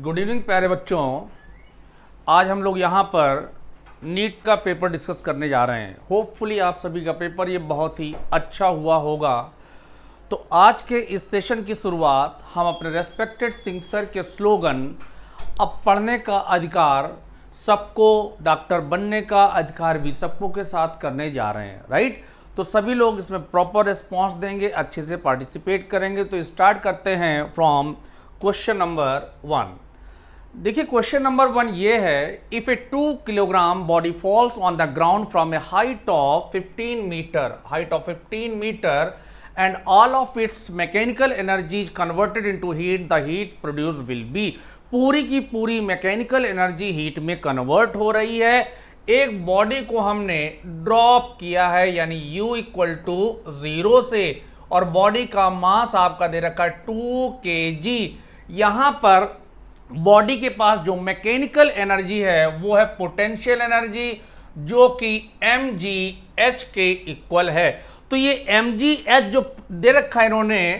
Good evening प्यारे बच्चों। आज हम लोग यहाँ पर नीट का पेपर डिस्कस करने जा रहे हैं। होपफुली आप सभी का पेपर ये बहुत ही अच्छा हुआ होगा। तो आज के इस सेशन की शुरुआत हम अपने रेस्पेक्टेड सिंह सर के स्लोगन अब पढ़ने का अधिकार सबको, डॉक्टर बनने का अधिकार भी सबको के साथ करने जा रहे हैं, राइट। तो सभी लोग इसमें प्रॉपर रिस्पॉन्स देंगे, अच्छे से पार्टिसिपेट करेंगे। तो स्टार्ट करते हैं फ्रॉम क्वेश्चन नंबर 1। देखिए क्वेश्चन नंबर 1 ये है, if a 2 kilogram body falls on the ground from a height of 15 metre and all of its mechanical energy is converted into heat, the heat produced will be। पूरी की पूरी mechanical energy heat में convert हो रही है। एक body को हमने ड्रॉप किया है यानी U इक्वल टू 0 से, और बॉडी का मास आपका दे रखा है 2 kg। यहां पर बॉडी के पास जो मैकेनिकल एनर्जी है वो है पोटेंशियल एनर्जी, जो कि mgh के इक्वल है। तो ये mgh जो दे रखा है इन्होंने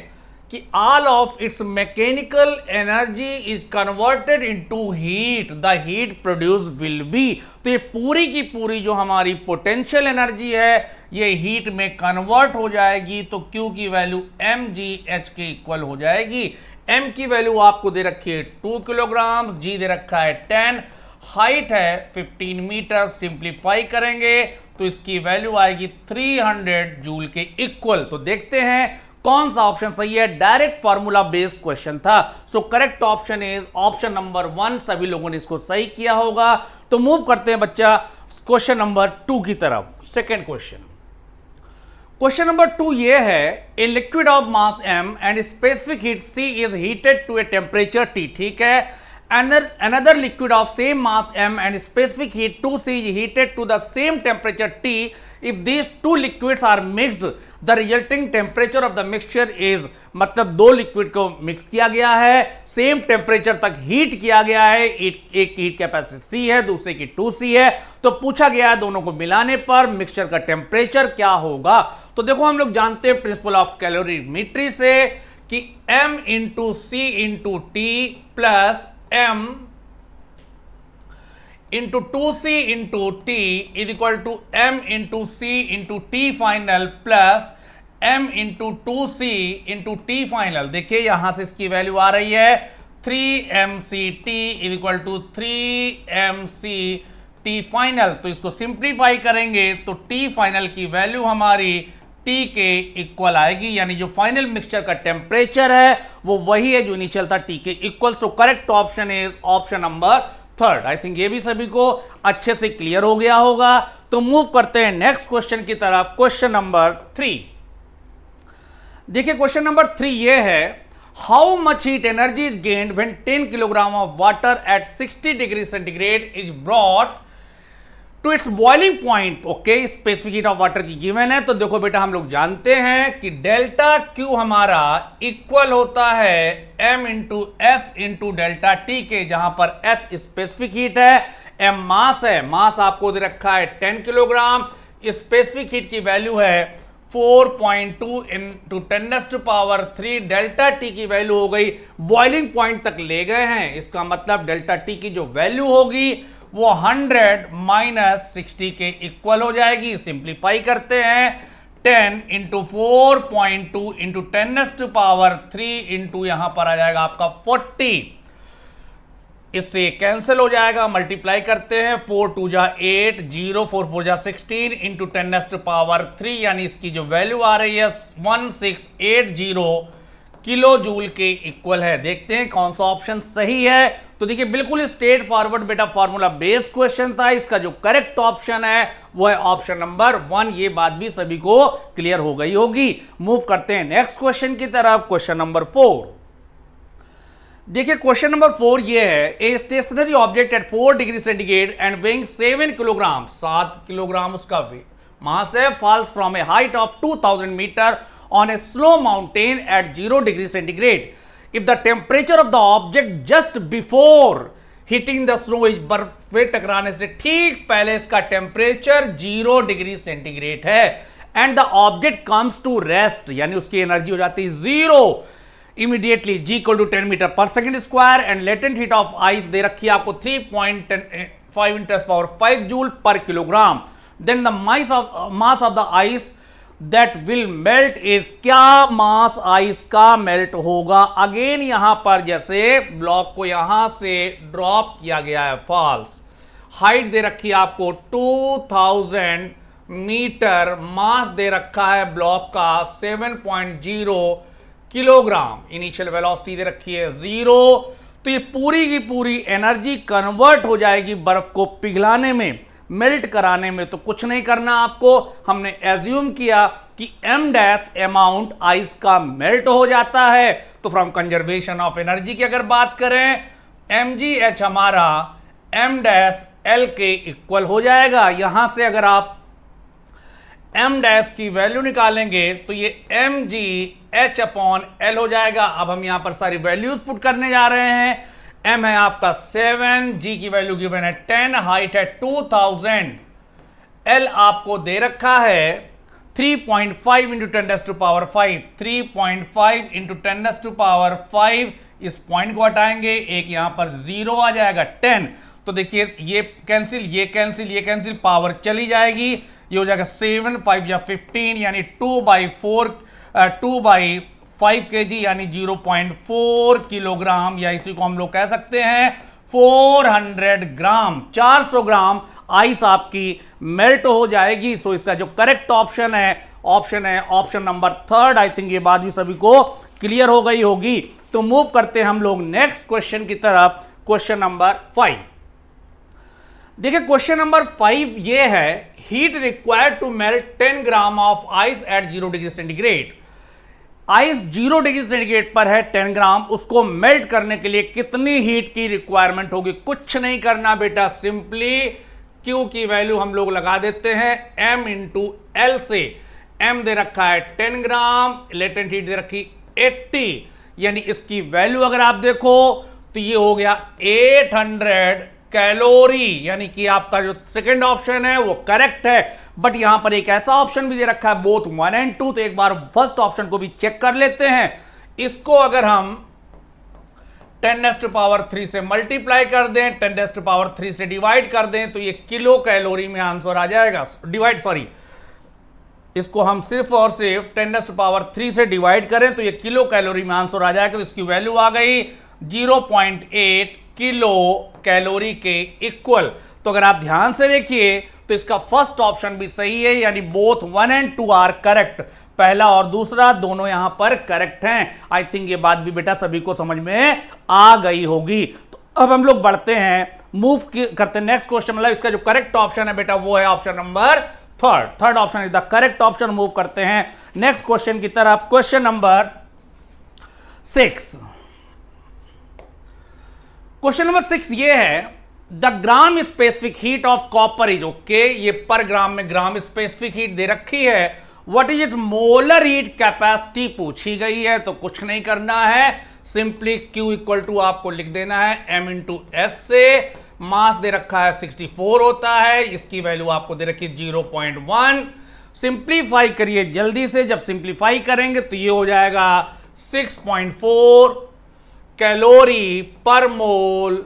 कि all of its mechanical energy is converted into heat, the heat produce will be. तो ये पूरी की पूरी जो हमारी पोटेंशियल एनर्जी है ये हीट में कन्वर्ट हो जाएगी। तो Q की वैल्यू mgh के इक्वल हो जाएगी। M की वैल्यू आपको दे रखी है 2 किलोग्राम, G दे रखा है 10, हाइट है 15 मीटर। सिंप्लीफाई करेंगे तो इसकी वैल्यू आएगी 300 जूल के इक्वल। तो देखते हैं कौन सा ऑप्शन सही है। डायरेक्ट फार्मूला बेस्ड क्वेश्चन था। सो correct option is option number 1। सभी लोगों ने इसको सही किया होगा। तो मूव करते हैं बच्चा क्वेश्चन नंबर 2 की तरफ। सेकेंड क्वेश्चन नंबर 2 ये है, a liquid of mass m and specific heat c is heated to a temperature t। ठीक है। Another liquid of same mass m and specific heat 2c is heated to the same temperature t. If these two liquids are mixed, the resulting temperature of the mixture is, मतलब दो liquid को mix किया गया है, same temperature तक heat किया गया है। एक की हीट कैपेसिटी c है, दूसरे की 2c है। तो पूछा गया है दोनों को मिलाने पर मिक्सचर का टेम्परेचर क्या होगा। तो देखो हम लोग जानते हैं प्रिंसिपल ऑफ कैलोरीमेट्री से कि m into C into T plus m into 2c into T is equal to m into c into T final plus m into 2c into T final. देखिए यहां से इसकी वैल्यू आ रही है 3mct is equal to 3mct final. तो इसको simplify करेंगे तो टी फाइनल की वैल्यू हमारी T के इक्वल आएगी, यानी जो फाइनल मिक्सचर का टेम्परेचर है वो वही है जो इनिशियल था T के equal. So correct option is option number 3। I think ये भी सभी को अच्छे से क्लियर हो गया होगा। तो मूव करते हैं नेक्स्ट क्वेश्चन की तरफ। Question number 3। देखिए क्वेश्चन नंबर 3 ये है, how much heat energy is gained when 10 kilogram of water at 60 degree centigrade is brought to its boiling point. Okay, specific heat of water की given है। तो देखो बेटा हम लोग जानते हैं कि डेल्टा क्यू हमारा इक्वल होता है m into S into delta T के, जहां पर s स्पेसिफिक हीट है, m मास है। मास आपको दे रखा है 10 किलोग्राम। स्पेसिफिक हीट की वैल्यू है 4.2 इंटू 10⁻³ डेल्टा टी की वैल्यू हो गई, बॉइलिंग पॉइंट तक ले गए हैं। इसका मतलब डेल्टा टी की जो वैल्यू होगी वो 100 माइनस 60 के इक्वल हो जाएगी। सिंप्लीफाई करते हैं 10 इंटू 4.2 इंटू 10⁻³ इंटू यहां पर आ जाएगा आपका 40। इससे कैंसिल हो जाएगा, मल्टीप्लाई करते हैं 4 2 जा 8, 0 4 4 जा 16 इंटू 10⁻³, यानी इसकी जो वैल्यू आ रही है 1680 किलो जूल के इक्वल है। देखते हैं कौन सा ऑप्शन सही है। तो देखिए बिल्कुल स्ट्रेट फॉरवर्ड बेटा फॉर्मूला बेस्ड क्वेश्चन था। इसका जो करेक्ट ऑप्शन है वो है ऑप्शन नंबर 1। ये बात भी सभी को क्लियर हो गई होगी। मूव करते हैं नेक्स्ट क्वेश्चन की तरफ। Question number 4। देखिए क्वेश्चन नंबर 4 ये है, a stationary object at 4 degree centigrade and weighing 7 kilogram, 7 kilogram उसका मास है, falls from a height of 2000 metre on a slow mountain at 0 degree centigrade. If the temperature of the object just before hitting the snow is, बर्फ पे टकराने से ठीक पहले इसका temperature 0 degree centigrade है, and the object comes to rest, यानी उसकी एनर्जी हो जाती है 0 immediately G equal to 10 metre per second square and latent heat of ice दे रखी है आपको 3.5 × 5 joule per kilogram. Then the mass of the ice that will melt is, क्या मास आइस का मेल्ट होगा। अगेन यहां पर जैसे ब्लॉक को यहां से ड्रॉप किया गया है, फॉल्स। हाइट दे रखी है आपको 2000 मीटर, मास दे रखा है ब्लॉक का 7.0 किलोग्राम, इनिशियल वेलोसिटी दे रखी है 0। तो ये पूरी की पूरी एनर्जी कन्वर्ट हो जाएगी बर्फ को पिघलाने में, मेल्ट कराने में। तो कुछ नहीं करना आपको, हमने एज्यूम किया कि m डैश अमाउंट आइस का मेल्ट हो जाता है। तो फ्रॉम कंजर्वेशन ऑफ एनर्जी की अगर बात करें, mgh हमारा m डैश l के इक्वल हो जाएगा। यहां से अगर आप m डैश की वैल्यू निकालेंगे तो ये mgh अपॉन l हो जाएगा। अब हम यहां पर सारी वैल्यूज पुट करने जा रहे हैं। m है आपका 7, g की वैल्यू गिवन है 10, हाइट है 2000, l आपको दे रखा है 3.5 इंटू 10⁵, 3.5 इंटू 10⁵। इस पॉइंट को हटाएंगे, एक यहां पर 0 आ जाएगा 10। तो देखिए ये कैंसिल, ये कैंसिल, ये कैंसिल, पावर चली जाएगी। ये हो जाएगा 7, 5 या 15 यानी 2/5 kg यानी 0.4 किलोग्राम, या इसी को हम लोग कह सकते हैं 400 ग्राम। 400 ग्राम आइस आपकी मेल्ट हो जाएगी। सो इसका जो करेक्ट ऑप्शन है ऑप्शन नंबर 3। आई थिंक ये बात भी सभी को क्लियर हो गई होगी। तो मूव करते हैं हम लोग नेक्स्ट क्वेश्चन की तरफ, क्वेश्चन नंबर 5। देखिए क्वेश्चन नंबर 5 ये है, heat required to melt 10 gram of ice at 0 degree centigrade. Ice 0 degree centigrade पर है 10 ग्राम, उसको मेल्ट करने के लिए कितनी हीट की रिक्वायरमेंट होगी। कुछ नहीं करना बेटा, सिंपली Q की वैल्यू हम लोग लगा देते हैं m इंटू L से। m दे रखा है 10 ग्राम, लेटेंट हीट दे रखी 80, यानी इसकी वैल्यू अगर आप देखो तो ये हो गया 800 कैलोरी, यानी कि आपका जो सेकंड ऑप्शन है वो करेक्ट है। बट यहां पर एक ऐसा ऑप्शन भी दे रखा है बोथ 1 और 2, तो एक बार फर्स्ट ऑप्शन को भी चेक कर लेते हैं। इसको अगर हम 10⁻³ से मल्टीप्लाई कर दें, 10⁻³ से डिवाइड कर दें, तो ये किलो कैलोरी में आंसर आ जाएगा। इसको हम सिर्फ और सिर्फ 10⁻³ से डिवाइड करें तो ये किलो कैलोरी में आंसर आ जाएगा। तो इसकी वैल्यू आ गई 0.8 किलो कैलोरी के इक्वल। तो अगर आप ध्यान से देखिए तो इसका फर्स्ट ऑप्शन भी सही है, यानी बोथ 1 और 2 आर करेक्ट। पहला और दूसरा दोनों यहां पर करेक्ट हैं। आई थिंक ये बात भी बेटा सभी को समझ में आ गई होगी। तो अब हम लोग बढ़ते हैं, मूव करते हैं नेक्स्ट क्वेश्चन। मतलब इसका जो करेक्ट ऑप्शन है बेटा वो है option number 3। Third option is the correct option. Move करते हैं नेक्स्ट क्वेश्चन की तरफ, क्वेश्चन नंबर 6। क्वेश्चन नंबर 6 ये है, the gram specific heat of copper is, okay, ये पर ग्राम में ग्राम स्पेसिफिक हीट दे रखी है। What is it's molar heat capacity पूछी गई है। तो कुछ नहीं करना है, सिंपली Q इक्वल टू आपको लिख देना है m इंटू एस से। मास दे रखा है 64 होता है, इसकी वैल्यू आपको दे रखी 0.1। सिंप्लीफाई करिए जल्दी से, जब सिंप्लीफाई करेंगे तो ये हो जाएगा 6.4 कैलोरी पर मोल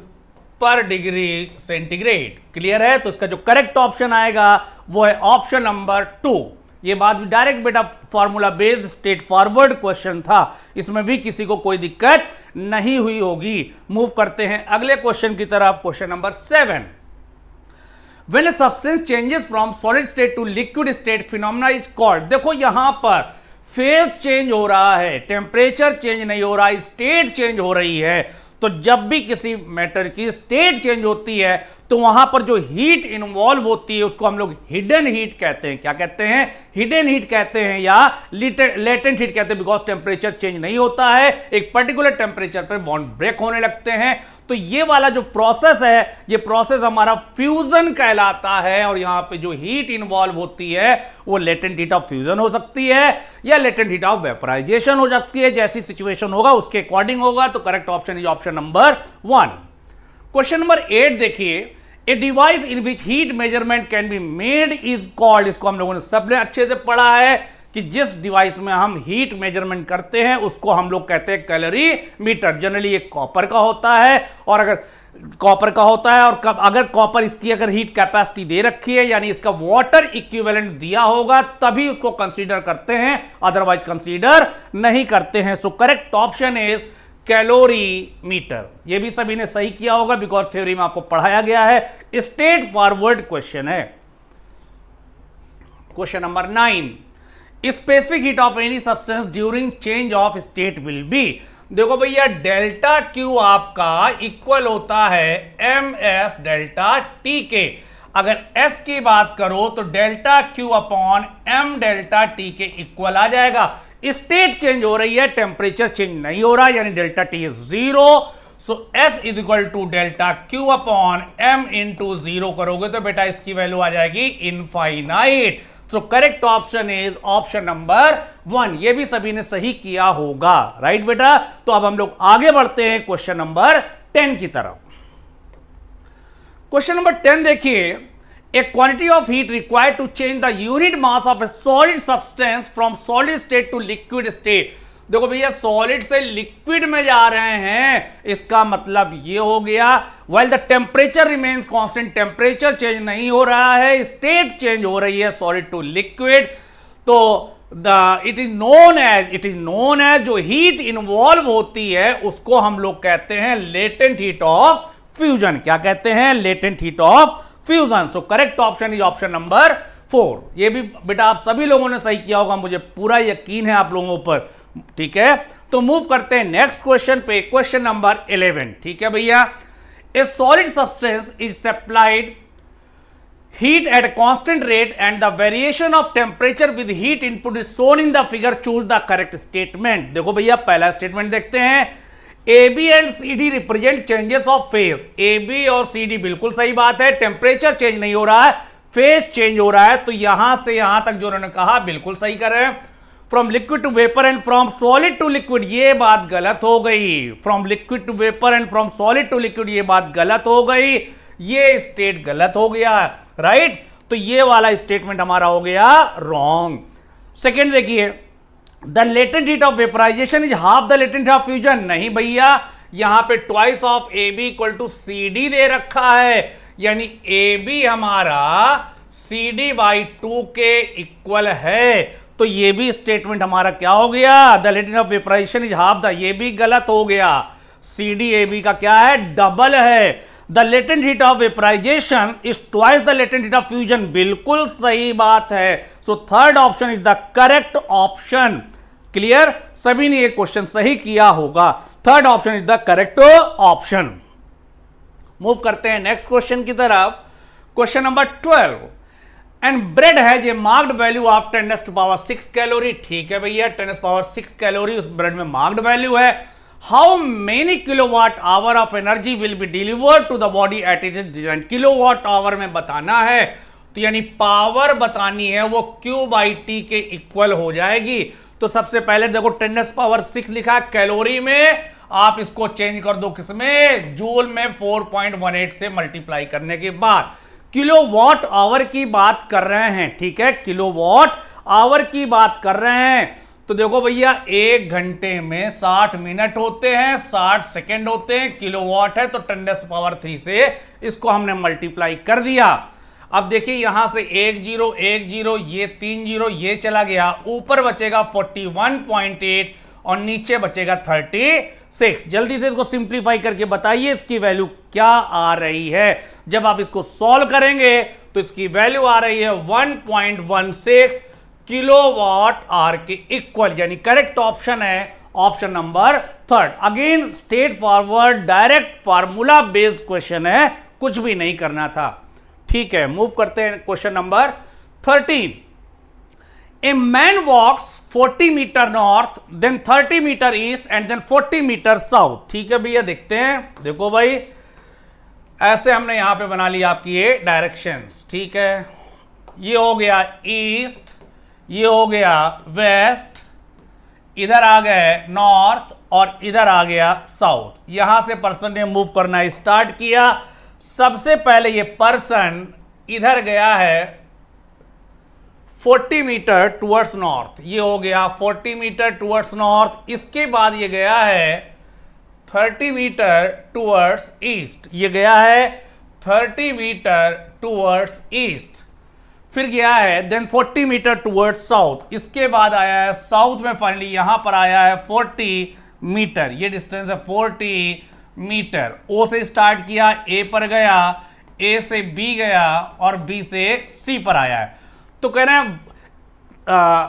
पर डिग्री सेंटीग्रेड। क्लियर है। तो इसका जो करेक्ट ऑप्शन आएगा वो है ऑप्शन नंबर 2। ये बात भी डायरेक्ट बेटा formula based straight forward question था, इसमें भी किसी को कोई दिक्कत नहीं हुई होगी। मूव करते हैं अगले क्वेश्चन की तरफ, question number 7। When a substance changes from solid state to liquid state phenomena is called. देखो यहां पर फेज चेंज हो रहा है, टेम्परेचर चेंज नहीं हो रहा, स्टेट चेंज हो रही है। तो जब भी किसी मैटर की स्टेट चेंज होती है तो वहां पर जो हीट इन्वॉल्व होती है उसको हम लोग हिडन हीट कहते हैं। क्या कहते हैं? हिडन हीट कहते हैं या लेटेंट हीट कहते हैं, बिकॉज टेम्परेचर चेंज नहीं होता है, एक पर्टिकुलर टेम्परेचर पर बॉन्ड ब्रेक होने लगते हैं। तो ये वाला जो प्रोसेस है, ये प्रोसेस हमारा फ्यूजन कहलाता है। और यहां पे जो हीट इन्वॉल्व होती है वो लेटेंट हीट ऑफ फ्यूजन हो सकती है या लेटेंट हीट ऑफ वेपराइजेशन हो सकती है। जैसी सिचुएशन होगा उसके अकॉर्डिंग होगा। तो correct option is option number 1। Question number 8 देखिए, a device in which heat measurement can be made is called. इसको हम लोगों ने सबने अच्छे से पढ़ा है। कि जिस डिवाइस में हम हीट मेजरमेंट करते हैं उसको हम लोग कहते हैं कैलोरी मीटर। जनरली ये कॉपर का होता है, और अगर कॉपर इसकी अगर हीट कैपेसिटी दे रखी है यानी इसका वाटर इक्विवेलेंट दिया होगा तभी उसको कंसीडर करते हैं, अदरवाइज कंसीडर नहीं करते हैं। So correct option is calorimeter. ये भी सभी ने सही किया होगा बिकॉज थ्योरी में आपको पढ़ाया गया है। स्ट्रेट फॉरवर्ड क्वेश्चन है। Question number 9, specific heat of any substance during change of state will be. देखो भैया डेल्टा क्यू आपका इक्वल होता है एम एस डेल्टा टी के। अगर एस की बात करो तो delta Q upon M delta T के इक्वल आ जाएगा। स्टेट चेंज हो रही है, टेम्परेचर चेंज नहीं हो रहा, यानी delta T is 0। So S is equal to delta Q upon M into 0 करोगे तो बेटा इसकी वैल्यू आ जाएगी infinite. So correct option is option number 1। ये भी सभी ने सही किया होगा, राइट बेटा। तो अब हम लोग आगे बढ़ते हैं क्वेश्चन नंबर 10 की तरफ। क्वेश्चन नंबर 10 देखिए, a quantity of heat required to change the unit mass of a solid substance from solid state to liquid state. देखो भैया सॉलिड से लिक्विड में जा रहे हैं, इसका मतलब ये हो गया while the temperature remains constant, temperature change नहीं हो रहा है, स्टेट चेंज हो रही है सॉलिड टू लिक्विड। तो इट इज नोन एज जो हीट इन्वॉल्व होती है उसको हम लोग कहते हैं लेटेंट हीट ऑफ फ्यूजन। क्या कहते हैं? Latent heat of fusion. So correct option is option number 4। ये भी बेटा आप सभी लोगों ने सही किया होगा, मुझे पूरा यकीन है आप लोगों पर, ठीक है। तो मूव करते हैं नेक्स्ट क्वेश्चन पे, क्वेश्चन नंबर 11। ठीक है भैया, ए solid substance is supplied heat at a constant rate and the variation of temperature with heat input is shown in the figure, choose the correct statement। देखो भैया पहला statement देखते हैं, AB and CD represent changes of phase. AB और CD बिल्कुल सही बात है, टेम्परेचर चेंज नहीं हो रहा है, फेज चेंज हो रहा है। तो यहां से यहां तक जो उन्होंने कहा बिल्कुल सही कर रहे हैं। From liquid to vapour and from solid to liquid, ये बात गलत हो गई। From liquid to vapour and from solid to liquid, ये बात गलत हो गई, ये स्टेट गलत हो गया, राइट। तो ये वाला स्टेटमेंट हमारा हो गया रॉन्ग। सेकेंड देखिए, the latent heat of vaporization is half the latent of fusion. नहीं भैया, यहां पे twice of AB equal to CD दे रखा है, यानी AB हमारा CD बाई 2 के इक्वल है। तो ये भी स्टेटमेंट हमारा क्या हो गया? The latent of vaporization is half the, ये भी गलत हो गया। CD AB का क्या है? डबल है। The latent heat of vaporization is twice the latent heat of fusion, बिल्कुल सही बात है। So third option is the correct option. Clear? सभी ने ये क्वेश्चन सही किया होगा, third option is the correct option. Move करते हैं नेक्स्ट क्वेश्चन की तरफ, question number 12। And bread has a marked value of 10⁻⁶ calorie. ठीक है भैया, 10⁻⁶ कैलोरी उस ब्रेड में मार्क्ड वैल्यू है। How many kilowatt hour of energy will be delivered to the body at its design. Kilowatt hour में बताना है, तो यानी पावर बतानी है, वो Q/T के इक्वल हो जाएगी। तो सबसे पहले देखो 10⁻⁶ लिखा, कैलोरी में आप इसको चेंज कर दो किसमें? जूल में 4.18 से मल्टीप्लाई करने के बाद। किलोवाट आवर की बात कर रहे हैं, ठीक है, किलोवाट आवर की बात कर रहे हैं। तो देखो भैया 1 घंटे में 60 मिनट होते हैं, 60 सेकेंड होते हैं, किलोवाट है तो 10⁻³ से इसको हमने मल्टीप्लाई कर दिया। अब देखिए यहां से 1 0 1 0, ये 3 0, ये चला गया, ऊपर बचेगा 41.8 और नीचे बचेगा 36। जल्दी से इसको सिंप्लीफाई करके बताइए इसकी वैल्यू क्या आ रही है। जब आप इसको सॉल्व करेंगे तो इसकी वैल्यू आ रही है 1.16 किलोवाट आवर के इक्वल, यानी करेक्ट ऑप्शन है option number 3। Again straight forward direct formula based question है, कुछ भी नहीं करना था। ठीक है, मूव करते हैं question number 13। A man walks 40 metre north, then 30 metre east and then 40 metre south. ठीक है भैया, देखते हैं। देखो भाई ऐसे हमने यहां पे बना लिया आपकी ये डायरेक्शंस, ठीक है। ये हो गया ईस्ट, ये हो गया वेस्ट, इधर आ गए नॉर्थ और इधर आ गया साउथ। यहां से पर्सन ने मूव करना स्टार्ट किया। सबसे पहले ये पर्सन इधर गया है 40 मीटर टुवर्ड्स नॉर्थ, ये हो गया 40 मीटर टुवर्ड्स नॉर्थ। इसके बाद ये गया है 30 मीटर टुवर्ड्स ईस्ट, ये गया है 30 मीटर टुवर्ड्स ईस्ट। फिर गया है देन 40 मीटर टुवर्ड्स साउथ, इसके बाद आया है साउथ में, फाइनली यहां पर आया है 40 मीटर। ये डिस्टेंस है 40 मीटर। ओ से स्टार्ट किया, ए पर गया, ए से बी गया और बी से सी पर आया है। तो कह रहे हैं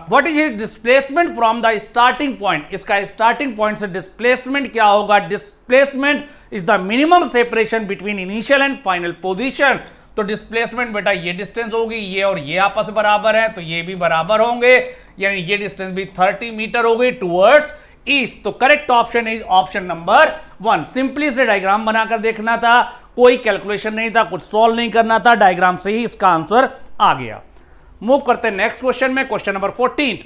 what is his displacement from the starting point, इसका स्टार्टिंग पॉइंट से डिस्प्लेसमेंट क्या होगा। Displacement is the minimum separation between initial and final position. तो डिस्प्लेसमेंट बेटा ये डिस्टेंस होगी, ये और ये आपस में बराबर है तो ये भी बराबर होंगे, यानी ये डिस्टेंस भी 30 मीटर होगी टुवर्ड्स ईस्ट। तो correct option is option number 1। Simply से डायग्राम बनाकर देखना था, कोई कैलकुलेशन नहीं था, कुछ सॉल्व नहीं करना था, डायग्राम से ही इसका आंसर आ गया। मूव करते हैं नेक्स्ट क्वेश्चन में, question number 14।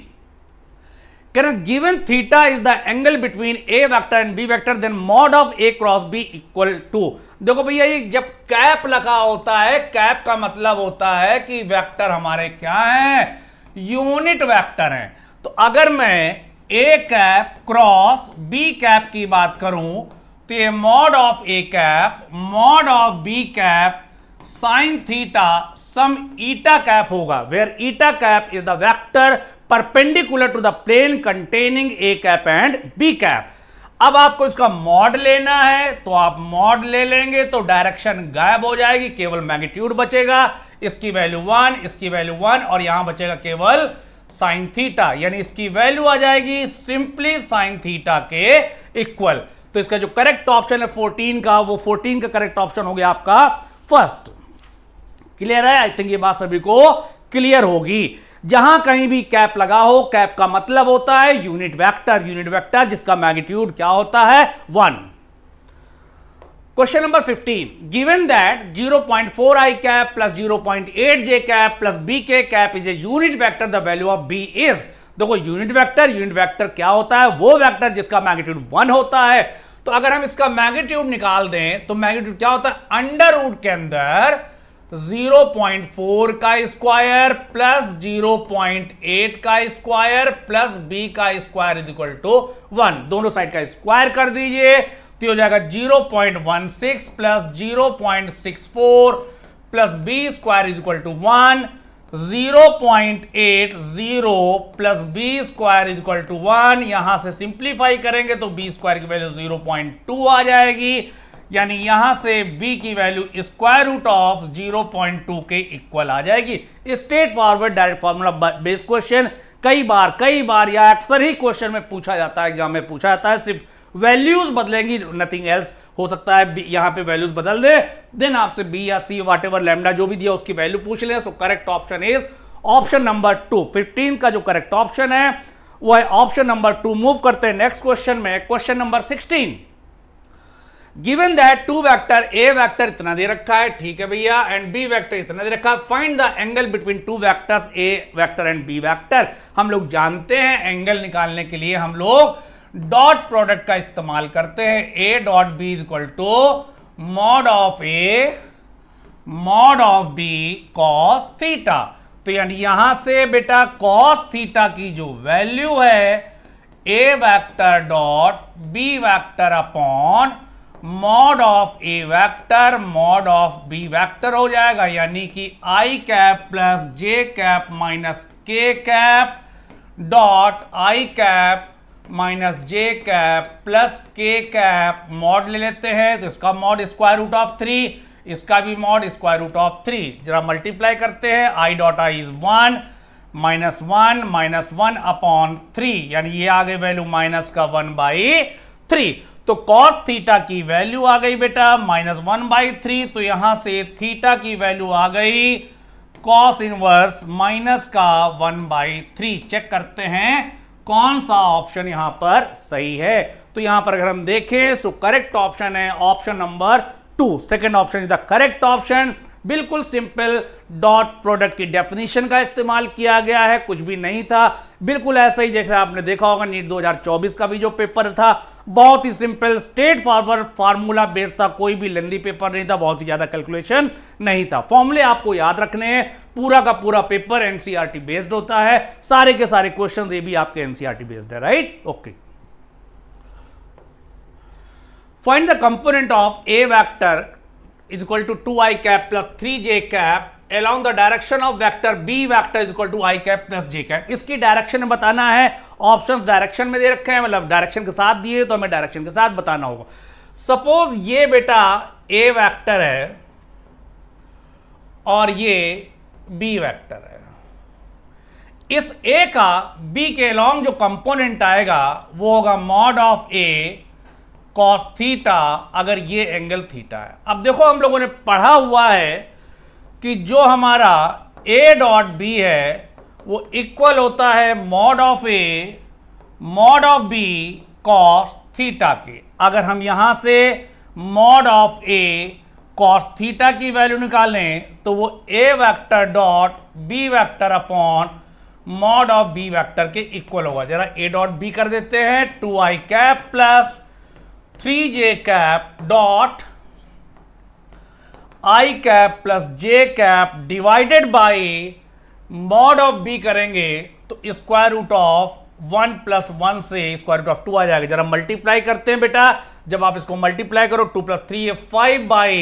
Given theta is the angle between A vector and B vector, then mod of A cross B equal to. देखो भैया ये जब कैप लगा होता है, कैप का मतलब होता है कि वेक्टर हमारे क्या हैं, यूनिट वेक्टर हैं। तो अगर मैं A cap cross B cap की बात करूं तो ये mod of A cap mod of B cap sine theta सम ईटा कैप होगा, where eta cap is the vector perpendicular to the plane containing A cap and B cap. अब आपको इसका मॉड लेना है तो आप मॉड ले लेंगे तो डायरेक्शन गायब हो जाएगी, केवल मैग्नीट्यूड बचेगा। इसकी वैल्यू 1, इसकी वैल्यू 1 और यहां बचेगा केवल साइन थीटा, यानी इसकी वैल्यू आ जाएगी सिंपली साइन थीटा के इक्वल। तो इसका जो करेक्ट ऑप्शन है 14 का, वो 14 का करेक्ट ऑप्शन हो गया आपका फर्स्ट। क्लियर है? आई थिंक ये बात सभी को क्लियर होगी। जहां कहीं भी कैप लगा हो, कैप का मतलब होता है यूनिट वेक्टर, यूनिट वेक्टर जिसका मैग्नीट्यूड क्या होता है 1। Question number 15, given that 0.4 i cap plus 0.8 j cap plus b k cap is a unit vector, the value of b is. देखो यूनिट वेक्टर क्या होता है, वो वेक्टर जिसका मैग्नीट्यूड 1 होता है। तो अगर हम इसका मैग्नीट्यूड निकाल दें तो मैग्नीट्यूड क्या होता है, अंडर रूट के अंदर 0.4 का स्क्वायर प्लस 0.8 का स्क्वायर प्लस b का स्क्वायर इज इक्वल टू 1। दोनों साइड का स्क्वायर कर दीजिए तो हो जाएगा 0.16 plus 0.64 plus b square is equal to 1। 0.80 plus b square is equal to 1। यहां से सिंप्लीफाई करेंगे तो b स्क्वायर की वैल्यू 0.2 आ जाएगी, यानी यहां से b की वैल्यू स्क्वायर रूट ऑफ 0.2 के इक्वल आ जाएगी। Straight forward direct formula based question कई बार या अक्सर ही क्वेश्चन में पूछा जाता है, एग्जाम में पूछा जाता है। सिर्फ वैल्यूज बदलेंगी, नथिंग एल्स। हो सकता है यहां पे वैल्यूज बदल दे, देन आपसे बी या सी वॉट एवर लैम्डा जो भी दिया उसकी वैल्यू पूछ ले। सो correct option is option number 2। 15 का जो करेक्ट ऑप्शन है वो है ऑप्शन नंबर 2। मूव करते हैं नेक्स्ट क्वेश्चन में, question number 16। Given that two vector A vector इतना दे रखा है, ठीक है भैया, एंड बी वेक्टर इतना दे रखा है, find the angle between two vectors A vector and B vector. हम लोग जानते हैं एंगल निकालने के लिए हम लोग डॉट प्रोडक्ट का इस्तेमाल करते हैं। A dot B equal to mod of A mod of B cos theta. तो यानी यहां से बेटा कॉस थीटा की जो वैल्यू है A vector dot B vector upon mod of A vector mod of B vector हो जाएगा, यानी कि I cap plus J cap minus K cap dot I cap minus J cap plus K cap. Mod ले लेते हैं तो इसका mod square root of 3, इसका भी मॉड स्क्वायर रूट ऑफ 3। जरा मल्टीप्लाई करते हैं, I dot I is 1 minus 1 upon 3, यानी ये आ गई वैल्यू माइनस का 1/3। तो cos थीटा की वैल्यू आ गई बेटा -1/3। तो यहां से थीटा की वैल्यू आ गई cos इनवर्स माइनस का 1/3। चेक करते हैं कौन सा ऑप्शन यहां पर सही है। तो यहां पर अगर हम देखें सो करेक्ट ऑप्शन है option number 2। Second option is the correct option. बिल्कुल सिंपल डॉट प्रोडक्ट की डेफिनेशन का इस्तेमाल किया गया है, कुछ भी नहीं था। बिल्कुल ऐसा ही जैसे आपने देखा होगा नीट 2024 का भी जो पेपर था बहुत ही simple straightforward formula based था, कोई भी लेंदी पेपर नहीं था, बहुत ही ज्यादा कैलकुलेशन नहीं था। फॉर्मूले आपको याद रखने हैं, पूरा का पूरा पेपर एनसीईआरटी बेस्ड होता है, सारे के सारे क्वेश्चंस ये भी आपके एनसीईआरटी बेस्ड है, right. Okay, find the component of A vector is equal to 2i cap plus 3j cap along the direction of vector b vector is equal to I cap plus j cap। इसकी direction बताना है, options direction में दे रखे हैं, मतलब direction के साथ दिए तो हमें डायरेक्शन के साथ बताना होगा। सपोज ये बेटा a वेक्टर है और ये b वेक्टर है, इस a का b के along जो कंपोनेंट आएगा वो होगा mod of a cos theta, अगर ये एंगल थीटा है। अब देखो हम लोगों ने पढ़ा हुआ है कि जो हमारा a डॉट b है वो इक्वल होता है mod of b cos theta के। अगर हम यहां से mod of a cos theta की वैल्यू निकालें तो वो a vector dot b vector upon mod of b vector के इक्वल होगा। जरा a डॉट b कर देते हैं, 2i cap plus 3j cap dot I cap plus J cap divided by mod of B करेंगे तो स्क्वायर रूट ऑफ 1 प्लस 1 से square root of 2 आ जाएगा। जरा मल्टीप्लाई करते हैं बेटा, जब आप इसको मल्टीप्लाई करो 2 प्लस 3 ये 5 बाई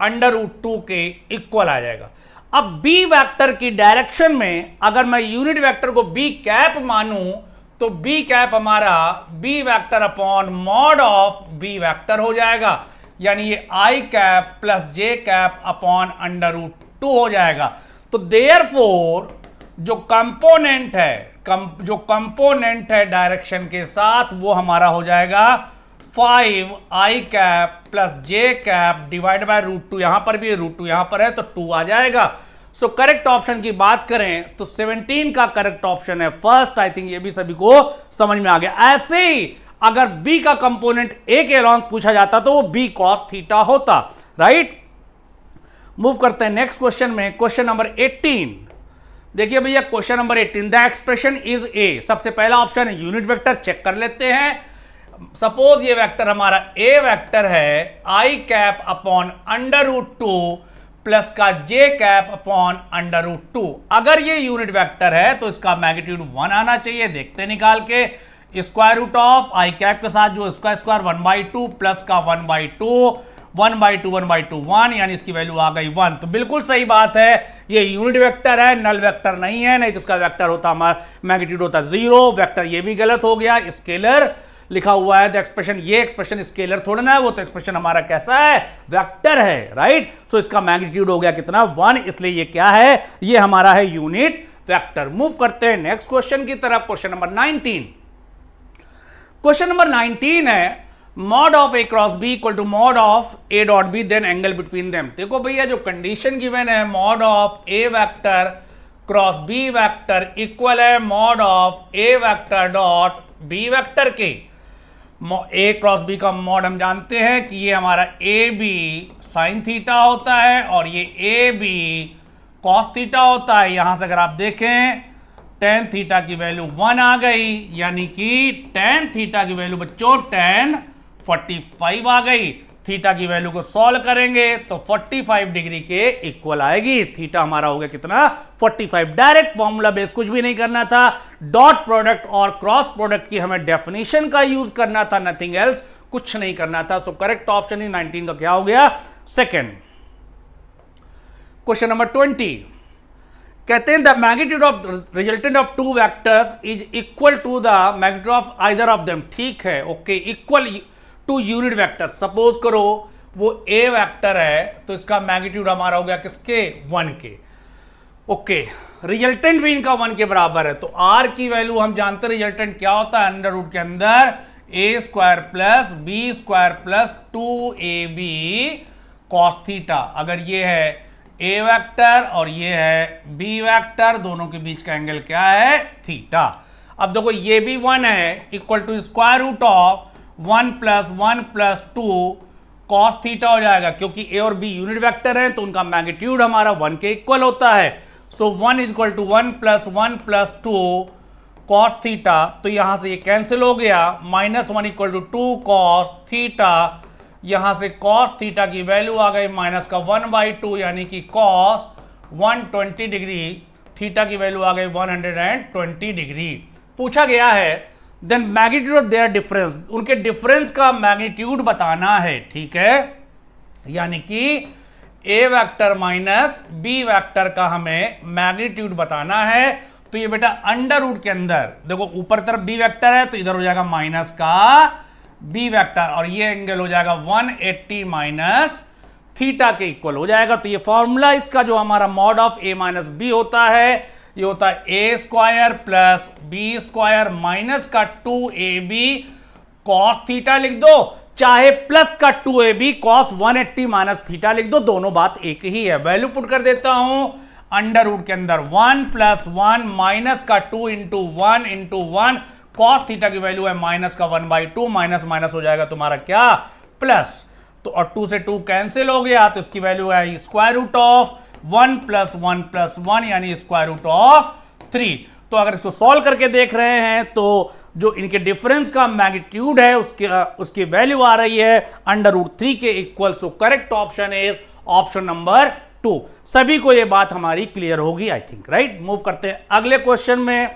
अंडर रूट 2 के इक्वल आ जाएगा। अब बी वेक्टर की डायरेक्शन में अगर मैं यूनिट वेक्टर को बी कैप मानूं तो बी कैप हमारा B vector upon mod of B vector हो जाएगा, यानी ये I cap plus J cap upon under root 2 हो जाएगा। तो देयरफॉर जो कंपोनेंट है डायरेक्शन के साथ वो हमारा हो जाएगा 5 I cap plus J cap divide by root 2, यहां पर भी रूट 2 यहां पर है तो 2 आ जाएगा। सो करेक्ट ऑप्शन की बात करें तो 17 का करेक्ट ऑप्शन है फर्स्ट। आई थिंक ये भी सभी को समझ में आ गया। ऐसे ही अगर b का कंपोनेंट a के अलॉन्ग पूछा जाता तो वो b cos थीटा होता, राइट। मूव करते हैं नेक्स्ट क्वेश्चन में, क्वेश्चन नंबर 18। देखिए भैया question number 18, the expression is a। सबसे पहला ऑप्शन है यूनिट वेक्टर, चेक कर लेते हैं। सपोज ये वेक्टर हमारा a वेक्टर है, i cap upon under root 2 plus का j cap upon under root 2। अगर ये यूनिट वेक्टर है तो इसका मैग्नीट्यूड 1 आना चाहिए, देखते हैं निकाल के। Square root of I cap के साथ जो इसका स्क्वायर 1/2 प्लस का 1/2 1/2 1, यानी इसकी वैल्यू आ गई 1। तो बिल्कुल सही बात है, ये यूनिट वेक्टर है, नल वेक्टर नहीं है, नहीं तो इसका वेक्टर होता हमारा मैग्नीट्यूड होता 0। वेक्टर ये भी गलत हो गया, स्केलर लिखा हुआ है। द एक्सप्रेशन, ये एक्सप्रेशन स्केलर थोड़ा ना है, वो तो एक्सप्रेशन हमारा कैसा है, वेक्टर है, राइट। सो इसका मैग्नीट्यूड हो गया कितना 1, इसलिए ये क्या है, ये हमारा है यूनिट वेक्टर। मूव करते हैं नेक्स्ट क्वेश्चन की तरफ, क्वेश्चन नंबर 19। क्वेश्चन नंबर 19 है mod of A cross B equal to mod of A dot B then angle between them. देखो भैया जो कंडीशन गिवन है mod of A vector cross B vector equal है mod of A vector dot B vector के। A cross B का mod हम जानते हैं कि ये हमारा ए बी साइन थीटा होता है और ये ए बी कॉस थीटा होता है। यहां से अगर आप देखें tan थीटा की वैल्यू 1 आ गई, यानी कि tan थीटा की वैल्यू बच्चों tan 45 आ गई। थीटा की वैल्यू को सॉल्व करेंगे तो 45 डिग्री के इक्वल आएगी। थीटा हमारा हो गया कितना 45। डायरेक्ट फॉर्मूला बेस, कुछ भी नहीं करना था, डॉट प्रोडक्ट और क्रॉस प्रोडक्ट की हमें डेफिनेशन का यूज करना था, नथिंग एल्स, कुछ नहीं करना था। सो करेक्ट ऑप्शन ही 19 का क्या हो गया, सेकेंड। क्वेश्चन नंबर 20 कहते हैं the magnitude of resultant of two vectors is equal to the magnitude of either of them. ठीक है, okay, equal to unit vector. Suppose करो वो ए वेक्टर है तो इसका मैग्नीट्यूड हमारा हो गया किसके, 1 के। ओके, रिजल्टेंट भी इनका 1 के बराबर है तो आर की वैल्यू हम जानते हैं रिजल्टेंट क्या होता है, अंडर रूट के अंदर A square plus B square plus 2ab cos theta. अगर ये है ए वेक्टर और ये है बी वेक्टर, दोनों के बीच का एंगल क्या है, थीटा। अब देखो ये भी 1 है, equal to square root of 1 plus 2 cos theta हो जाएगा, क्योंकि ए और बी यूनिट वेक्टर हैं तो उनका मैग्नीट्यूड हमारा 1 के इक्वल होता है। So 1 is equal to 1 plus 2 cos theta, तो यहां से ये कैंसिल हो गया, -1 इक्वल टू 2 कॉस थीटा, यहां से कॉस थीटा की वैल्यू आ गई माइनस का 1/2 यानी कि कॉस 120 डिग्री, थीटा की वैल्यू आ गई 120 डिग्री। पूछा गया है then magnitude of their difference, उनके डिफरेंस का मैग्नीट्यूड बताना है, ठीक है, यानी कि A vector minus B vector का हमें मैग्नीट्यूड बताना है। तो ये बेटा अंडर रूट के अंदर देखो ऊपर तरफ बी वेक्टर है तो इधर हो जाएगा माइनस का बी वेक्टर और ये एंगल हो जाएगा 180 माइनस थीटा के इक्वल हो जाएगा। तो ये फॉर्मूला इसका जो हमारा mod of A minus B होता है ये होता है A square plus B square minus का 2ab कॉस थीटा लिख दो, चाहे प्लस का 2ab कॉस 180 माइनस थीटा लिख दो, दोनों बात एक ही है। वैल्यू पुट कर देता हूं अंडर रूट के अंदर 1 + 1 माइनस का 2 × 1 × 1 कॉस थीटा की वैल्यू है माइनस का 1/2, माइनस माइनस हो जाएगा तुम्हारा क्या प्लस, तो और 2 से 2 कैंसिल हो गया तो इसकी वैल्यू है स्क्वायर रूट ऑफ 1 + 1 + 1 यानी स्क्वायर रूट ऑफ 3। तो अगर इसको सॉल्व करके देख रहे हैं तो जो इनके डिफरेंस का मैग्नीट्यूड है उसकी वैल्यू आ रही है √3 के equal. So correct option is option number 2। सभी को ये बात हमारी क्लियर होगी आई थिंक, राइट। मूव करते हैं अगले क्वेश्चन में,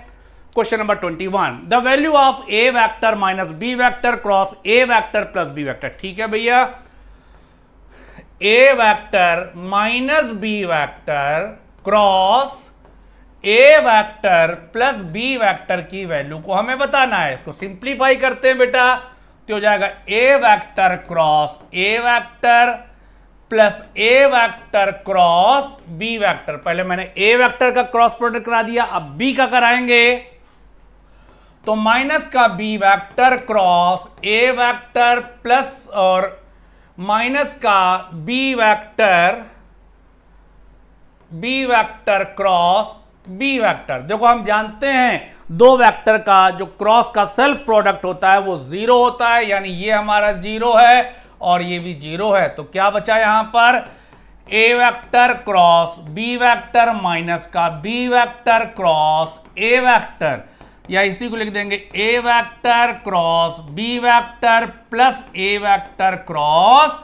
question number 21। The value of A vector minus B vector cross A vector plus B vector. ठीक है भैया, A vector minus B vector cross A vector plus B vector की value को हमें बताना है। इसको सिंप्लीफाई करते हैं बेटा, तो हो जाएगा A vector cross A vector plus A vector cross B vector. पहले मैंने ए वेक्टर का क्रॉस प्रोडक्ट करा दिया, अब बी का कराएंगे, तो माइनस का B vector cross A vector plus और माइनस का B vector cross B vector. देखो हम जानते हैं दो वेक्टर का जो क्रॉस का सेल्फ प्रोडक्ट होता है वो 0 होता है, यानी ये हमारा 0 है और ये भी 0 है। तो क्या बचा यहां पर A vector cross B vector minus का B vector cross A vector, या इसी को लिख देंगे A vector cross B vector plus A vector cross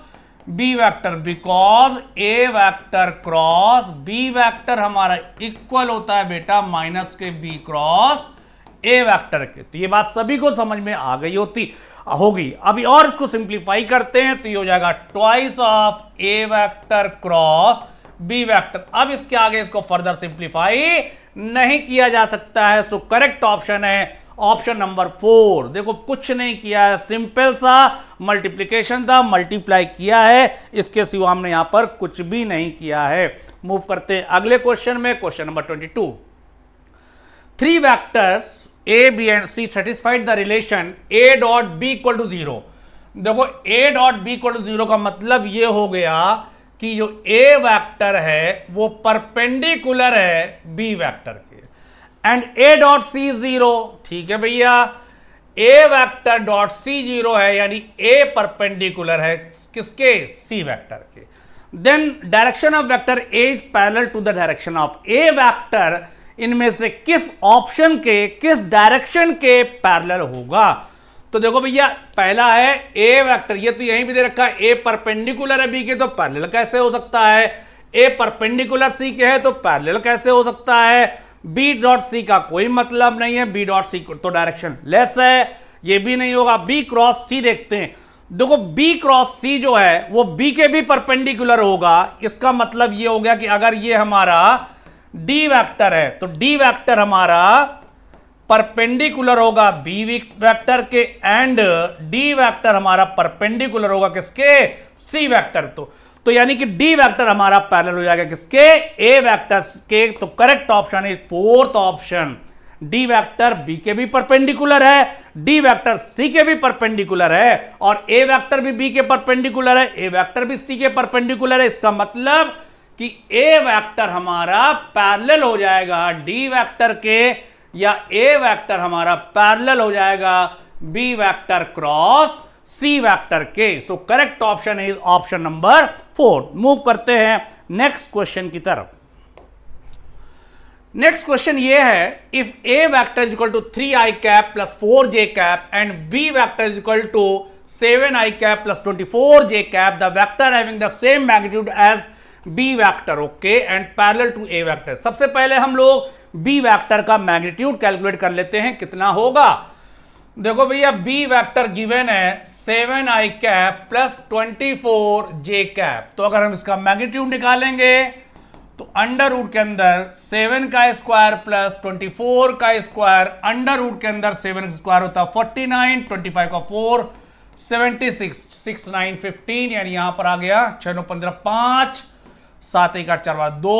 B vector, because A vector cross B vector हमारा इक्वल होता है बेटा माइनस के बी क्रॉस ए वेक्टर के। तो ये बात सभी को समझ में आ गई होगी। अभी और इसको सिंप्लीफाई करते हैं तो ये हो जाएगा twice of A vector cross B vector. अब इसके आगे इसको फर्दर सिंप्लीफाई नहीं किया जा सकता है। सो करेक्ट ऑप्शन है ऑप्शन नंबर 4। देखो कुछ नहीं किया है, सिंपल सा मल्टीप्लीकेशन था, मल्टीप्लाई किया है, इसके सिवा हमने यहां पर कुछ भी नहीं किया है। मूव करते हैं अगले क्वेश्चन में, question number 22। 3 vectors A B and C satisfied the relation A dot B equal to 0। देखो A dot B equal to 0 का मतलब ये हो गया कि जो ए वेक्टर है वो परपेंडिकुलर है बी वेक्टर के, एंड ए डॉट सी 0। ठीक है भैया, ए वेक्टर डॉट सी 0 है यानी ए परपेंडिकुलर है किसके, सी वेक्टर के। Then direction of vector A is parallel to the direction of A vector, इनमें से किस ऑप्शन के किस डायरेक्शन के पैरेलल होगा। तो देखो भैया पहला है ए वेक्टर, ये तो यहीं भी दे रखा है, ए परपेंडिकुलर है बी के तो पैरेलल कैसे हो सकता है, ए परपेंडिकुलर सी के है तो पैरेलल कैसे हो सकता है, बी डॉट सी का कोई मतलब नहीं है, बी डॉट सी तो डायरेक्शन लेस है, ये भी नहीं होगा। बी क्रॉस सी देखते हैं, देखो बी क्रॉस सी जो है वो बी के भी परपेंडिकुलर होगा, इसका मतलब ये हो गया कि अगर ये हमारा डी वेक्टर है तो डी वेक्टर हमारा परपेंडिकुलर होगा बी वेक्टर के, एंड डी वेक्टर हमारा परपेंडिकुलर होगा किसके, सी वेक्टर। तो यानी कि डी वेक्टर हमारा पैरेलल हो जाएगा किसके, ए वेक्टर के। तो correct option is 4th option, D vector B के भी परपेंडिकुलर है, डी वेक्टर सी के भी परपेंडिकुलर है, और ए वेक्टर भी बी के परपेंडिकुलर है, ए वेक्टर भी सी के परपेंडिकुलर है। इसका मतलब कि ए वेक्टर हमारा पैरेलल हो जाएगा डी वेक्टर के, या ए वेक्टर हमारा पैरेलल हो जाएगा बी वेक्टर क्रॉस सी वेक्टर के। So correct option is option number 4। Move करते हैं नेक्स्ट क्वेश्चन की तरफ। नेक्स्ट क्वेश्चन ये है, if A vector is equal to 3i cap plus 4j cap and B vector is equal to 7i cap plus 24j cap, the vector having the same magnitude as B vector, okay, and parallel to A vector. सबसे पहले हम लोग B vector का magnitude calculate कर लेते हैं, कितना होगा। देखो भैया, बी वेक्टर गिवन है 7i cap plus 24j cap, तो अगर हम इसका मैग्नीट्यूड निकालेंगे तो अंडर रूट के अंदर 7 का स्क्वायर प्लस 24 का स्क्वायर, अंडर रूट के अंदर 7 का स्क्वायर होता है 49, 25 का 4 76, 6 9 15, यानी यहां पर आ गया 6 9 15 5, 7 1 8 4 2,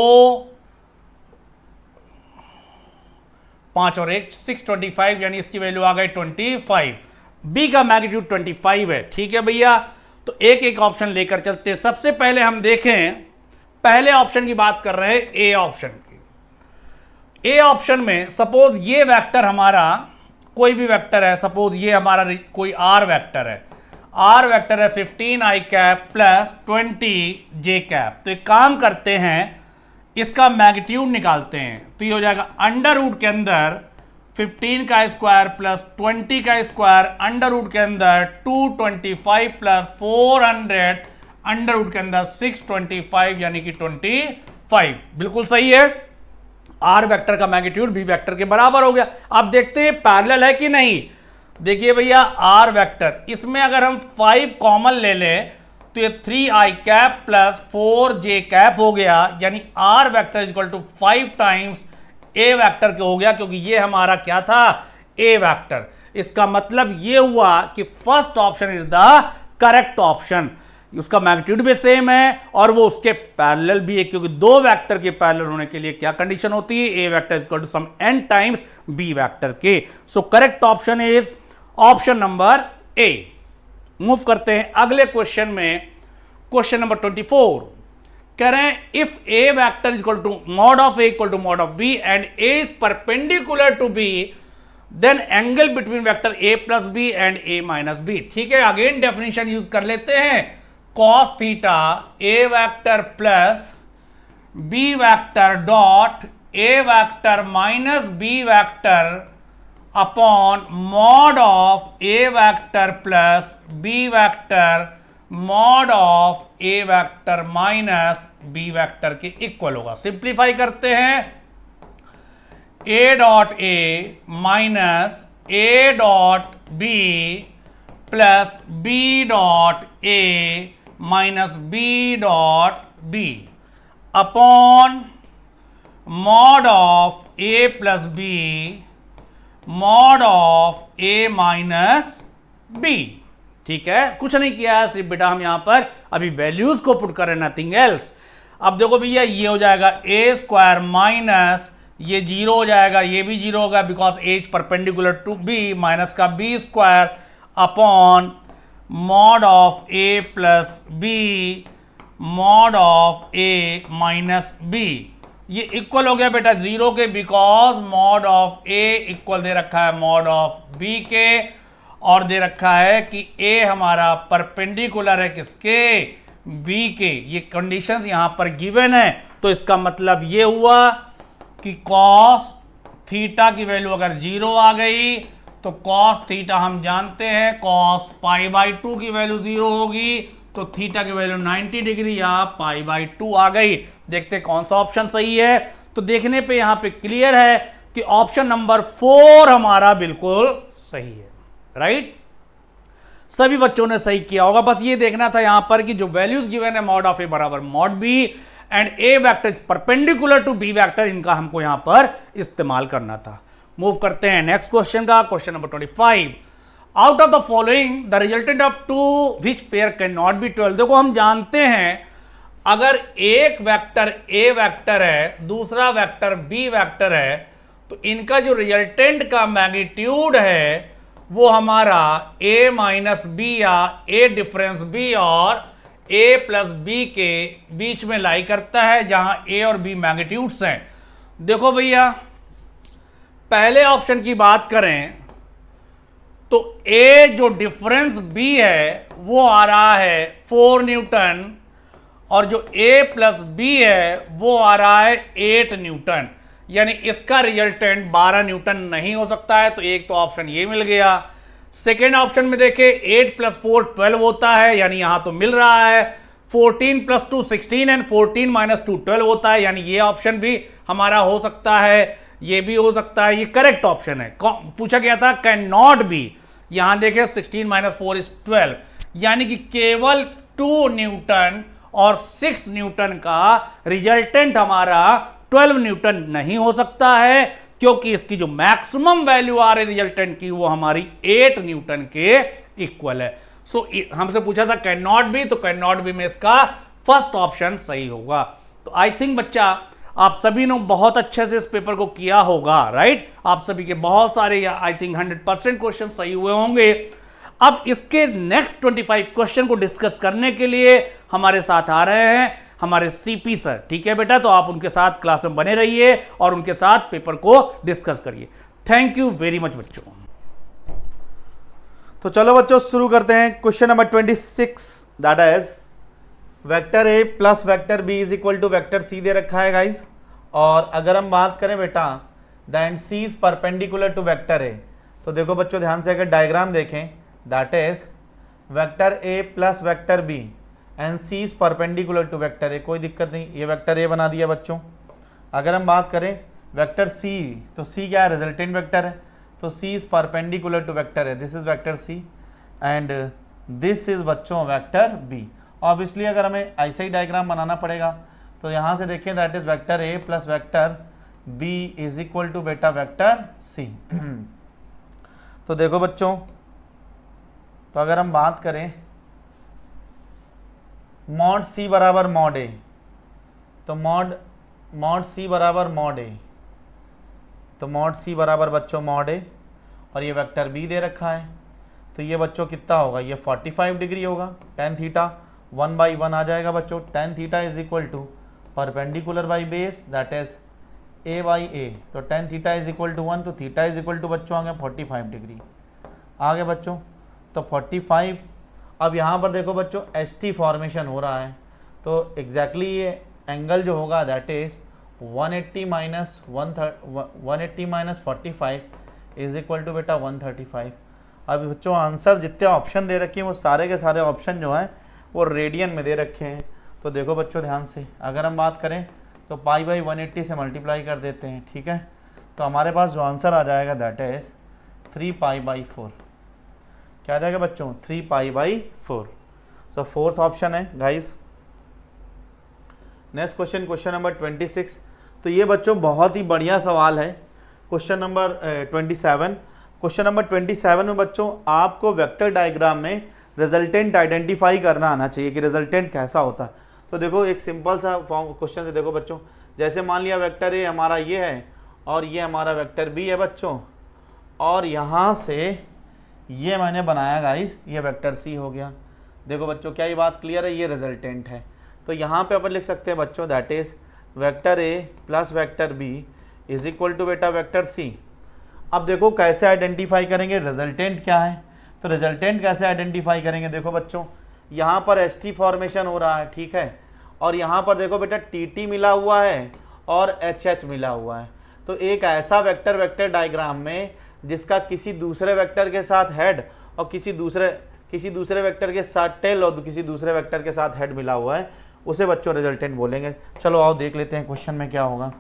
5 और 1 6 25, यानी इसकी वैल्यू आ गई 25। बी का मैग्नीट्यूड 25 है, ठीक है भैया। तो एक एक ऑप्शन लेकर चलते हैं। सबसे पहले हम देखें, पहले ऑप्शन की बात कर रहे हैं, ए ऑप्शन की। ए ऑप्शन में सपोज ये वेक्टर हमारा कोई भी वेक्टर है, सपोज ये हमारा कोई आर वेक्टर है, आर वेक्टर है 15i cap plus 20j cap. तो एक काम करते हैं, इसका मैग्नीट्यूड निकालते हैं, तो ये हो जाएगा अंडर रूट के अंदर 15 का स्क्वायर प्लस 20 का स्क्वायर, अंडर रूट के अंदर 225 प्लस 400, अंडर रूट के अंदर 625, यानी कि 25। बिल्कुल सही है, आर वेक्टर का मैग्नीट्यूड बी वेक्टर के बराबर हो गया। अब देखते हैं पैरेलल है कि नहीं। देखिए भैया, आर वेक्टर, इसमें अगर हम 5 कॉमन ले लें तो ये 3i cap plus 4j cap हो गया, यानी R vector is equal to 5 times A vector के हो गया, क्योंकि ये हमारा क्या था, ए वेक्टर। इसका मतलब ये हुआ कि first option is the correct option. उसका मैग्नीट्यूड भी सेम है और वो उसके पैरेलल भी है, क्योंकि दो वेक्टर के पैरेलल होने के लिए क्या कंडीशन होती है, A vector equal to some n times B vector के। So correct option is option number A. Move करते हैं अगले क्वेश्चन में, क्वेश्चन नंबर 24। कह रहे हैं, if A vector is equal to mod of A equal to mod of B and A is perpendicular to B, then angle between vector A plus B and A minus B. ठीक है, again definition use कर लेते हैं, cos theta A vector plus B vector dot A vector minus B vector upon mod of A vector plus B vector mod of A vector minus B vector के equal होगा। Simplify करते हैं, A dot A minus A dot B plus B dot A minus B dot B upon mod of A plus B mod of A minus B. ठीक है, कुछ नहीं किया है, सिर्फ बेटा हम यहां पर अभी वैल्यूज को पुट कर रहे, नथिंग एल्स। अब देखो भैया, ये हो जाएगा ए स्क्वायर माइनस ये जीरो हो जाएगा, ये भी जीरो होगा because A is perpendicular to B, minus का B square upon mod of A plus B mod of A minus B. ये इक्वल हो गया बेटा जीरो के, because mod of A equal दे रखा है मॉड ऑफ बी के, और दे रखा है कि ए हमारा परपेंडिकुलर है किसके, बी के। ये कंडीशंस यहां पर गिवन है, तो इसका मतलब ये हुआ कि कॉस थीटा की वैल्यू अगर जीरो आ गई तो कॉस थीटा हम जानते हैं कॉस पाई बाई 2 की वैल्यू जीरो होगी, तो थीटा की वैल्यू 90 डिग्री या पाई बाई 2 आ गई। देखते कौन सा ऑप्शन सही है। तो देखने पे यहां पे क्लियर है कि ऑप्शन नंबर 4 हमारा बिल्कुल सही है, राइट। सभी बच्चों ने सही किया होगा, बस ये देखना था यहां पर कि जो वैल्यूज गिवन है मॉड ऑफ ए बराबर mod B and A vector is perpendicular to B vector, इनका हमको यहां पर इस्तेमाल करना था। मूव करते हैं नेक्स्ट क्वेश्चन का, question number 25। Out of the following the resultant of two which pair can not be 12। देखो हम जानते हैं अगर एक वेक्टर ए वेक्टर है दूसरा वेक्टर बी वेक्टर है, तो इनका जो रिजल्टेंट का मैग्नीट्यूड है वो हमारा ए माइनस बी या ए डिफरेंस बी और ए प्लस बी के बीच में लाई करता है, जहां ए और बी मैग्नीट्यूड्स हैं। देखो भैया, पहले ऑप्शन की बात करें तो ए जो डिफरेंस बी है वो आ रहा है 4 न्यूटन और जो ए प्लस बी है वो आ रहा है 8 न्यूटन। यानी इसका रिजल्टेंट 12 न्यूटन नहीं हो सकता है, तो एक तो ऑप्शन ये मिल गया। सेकेंड ऑप्शन में देखें 8 + 4 12 होता है, यानी यहां तो मिल रहा है। 14 + 2 16 एंड 14 - 2 12 होता है, यानी ये ऑप्शन भी हमारा हो सकता है, ये भी हो सकता है, ये करेक्ट ऑप्शन है। पूछा गया था कैन नॉट बी, यहां देखें 16 - 4 = 12, यानी कि केवल 2 न्यूटन और 6 न्यूटन का रिजल्टेंट हमारा 12 न्यूटन नहीं हो सकता है, क्योंकि इसकी जो मैक्सिमम वैल्यू आ रही रिजल्टेंट की वो हमारी 8 न्यूटन के इक्वल है। सो हमसे पूछा था कैन नॉट बी, तो कैन नॉट बी में इसका फर्स्ट ऑप्शन सही होगा। तो आई थिंक बच्चा आप सभी ने बहुत अच्छे से इस पेपर को किया होगा, राइट। आप सभी के बहुत सारे या आई थिंक 100% क्वेश्चन सही हुए होंगे। अब इसके नेक्स्ट 25 क्वेश्चन को डिस्कस करने के लिए हमारे साथ आ रहे हैं हमारे सीपी सर, ठीक है बेटा। तो आप उनके साथ क्लास में बने रहिए और उनके साथ पेपर को डिस्कस करिए। थैंक यू वेरी मच बच्चों। तो चलो बच्चों शुरू करते हैं। Question number 26 that is vector A plus vector B is equal to vector C दे रखा है गाइज। और अगर हम बात करें बेटा then C is perpendicular to vector A, तो देखो बच्चों ध्यान से अगर डायग्राम देखें that is vector A plus vector B and C is perpendicular to vector A, कोई दिक्कत नहीं, ये वेक्टर ए बना दिया बच्चों। अगर हम बात करें वेक्टर सी, तो सी क्या है, रिजल्टेंट वेक्टर है, तो C is perpendicular to vector है, this is vector C and this is बच्चों वेक्टर बी। ऑब्वियसली अगर हमें ऐसा ही डायग्राम बनाना पड़ेगा, तो यहाँ से देखें that is vector A plus vector B is equal to बेटा वेक्टर सी। तो देखो बच्चों, तो अगर हम बात करें मॉड सी बराबर मॉड ए, तो मॉड सी बराबर मॉड ए, तो मॉड सी बराबर बच्चों मॉड ए, और ये वेक्टर बी दे रखा है, तो ये बच्चों कितना होगा, ये 45 डिग्री होगा। टेन थीटा 1/1 आ जाएगा बच्चों। Tan theta is equal to perpendicular by base that is a/a, तो tan theta is equal to 1, तो थीटा इज इक्वल टू बच्चों आ गया 45 डिग्री आ गया बच्चों। तो 45, अब यहाँ पर देखो बच्चों ST फॉर्मेशन हो रहा है, तो एग्जैक्टली ये एंगल जो होगा that is 180 - 45 is equal to बेटा 135। अब बच्चों आंसर जितने ऑप्शन दे रखे हैं वो सारे के सारे ऑप्शन जो हैं वो रेडियन में दे रखे हैं। तो देखो बच्चों ध्यान से, अगर हम बात करें तो π/180 से मल्टीप्लाई कर देते हैं, ठीक है। तो हमारे पास जो आंसर आ जाएगा दैट इज 3π/4, क्या आ जाएगा बच्चों 3π/4। सो फोर्थ ऑप्शन है guys. Next question, question number 26। तो ये बच्चों बहुत ही बढ़िया सवाल है। Question number 27। क्वेश्चन नंबर 27 में बच्चों आपको वेक्टर डायग्राम में रिजल्टेंट आइडेंटिफाई करना आना चाहिए कि रिजल्टेंट कैसा होता है। तो देखो एक सिंपल सा फॉर्म क्वेश्चन से देखो बच्चों, जैसे मान लिया वेक्टर ए हमारा ये है और ये हमारा वेक्टर बी है बच्चों, और यहाँ से ये मैंने बनाया गाइस ये वेक्टर सी हो गया। देखो बच्चों क्या ये बात क्लियर है, ये रिजल्टेंट है। तो यहाँ पे अपन लिख सकते हैं बच्चों that is vector A plus vector B is equal to बेटा वेक्टर सी। अब देखो कैसे आइडेंटिफाई करेंगे रिजल्टेंट क्या है, तो रिजल्टेंट कैसे आइडेंटिफाई करेंगे, देखो बच्चों यहाँ पर ST फॉर्मेशन हो रहा है, ठीक है, और यहाँ पर देखो बेटा TT मिला हुआ है और HH मिला हुआ है। तो एक ऐसा वेक्टर डायग्राम में जिसका किसी दूसरे वेक्टर के साथ हेड और किसी दूसरे वेक्टर के साथ टेल और किसी दूसरे वेक्टर के साथ हेड मिला हुआ है, उसे बच्चों रिजल्टेंट बोलेंगे। चलो आओ देख लेते हैं क्वेश्चन में क्या होगा।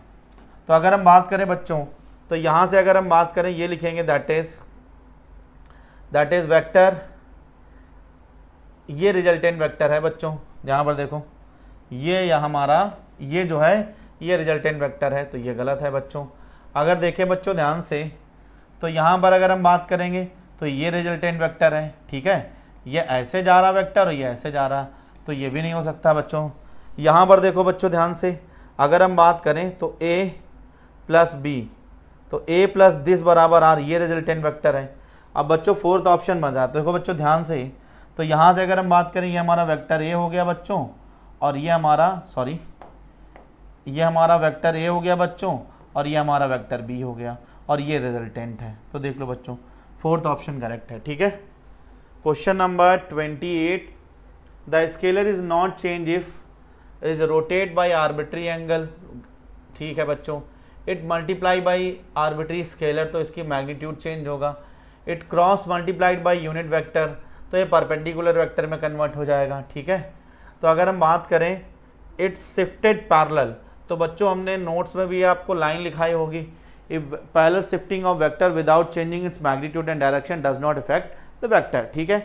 तो अगर हम बात करें बच्चों, तो यहाँ से अगर हम बात करें ये लिखेंगे दैट इज वेक्टर, ये रिजल्टेंट वेक्टर है बच्चों। यहाँ पर देखो ये हमारा ये जो है ये रिजल्टेंट वेक्टर है, तो ये गलत है बच्चों। अगर देखें बच्चों ध्यान से, तो यहाँ पर अगर हम बात करेंगे तो ये रिजल्टेंट वेक्टर है, ठीक है, ये ऐसे जा रहा वेक्टर और ये ऐसे जा रहा, तो ये भी नहीं हो सकता बच्चों। यहाँ पर देखो बच्चों ध्यान से, अगर हम बात करें तो a प्लस बी, तो a प्लस दिस बराबर r, ये रिजल्टेंट वेक्टर है। अब बच्चों फोर्थ ऑप्शन बन जाता है, देखो बच्चों ध्यान से, तो यहाँ से अगर हम बात करें ये हमारा वेक्टर a हो गया बच्चों, और ये हमारा ये हमारा वेक्टर a हो गया बच्चों, और ये हमारा वेक्टर b हो गया, और ये रिजल्टेंट है। तो देख लो बच्चों फोर्थ ऑप्शन करेक्ट है, ठीक है। Question number 28, the scalar is not change if is rotate bye arbitrary angle, ठीक है बच्चों। It multiply by arbitrary scalar तो इसकी मैग्नीट्यूड चेंज होगा, it cross multiplied by unit vector तो ये परपेंडिकुलर वेक्टर में कन्वर्ट हो जाएगा, ठीक है। तो अगर हम बात करें इट्स शिफ्टेड पैरेलल, तो बच्चों हमने नोट्स में भी आपको लाइन लिखाई होगी, if parallel shifting of vector without changing its magnitude and direction does not effect the vector, ठीक है।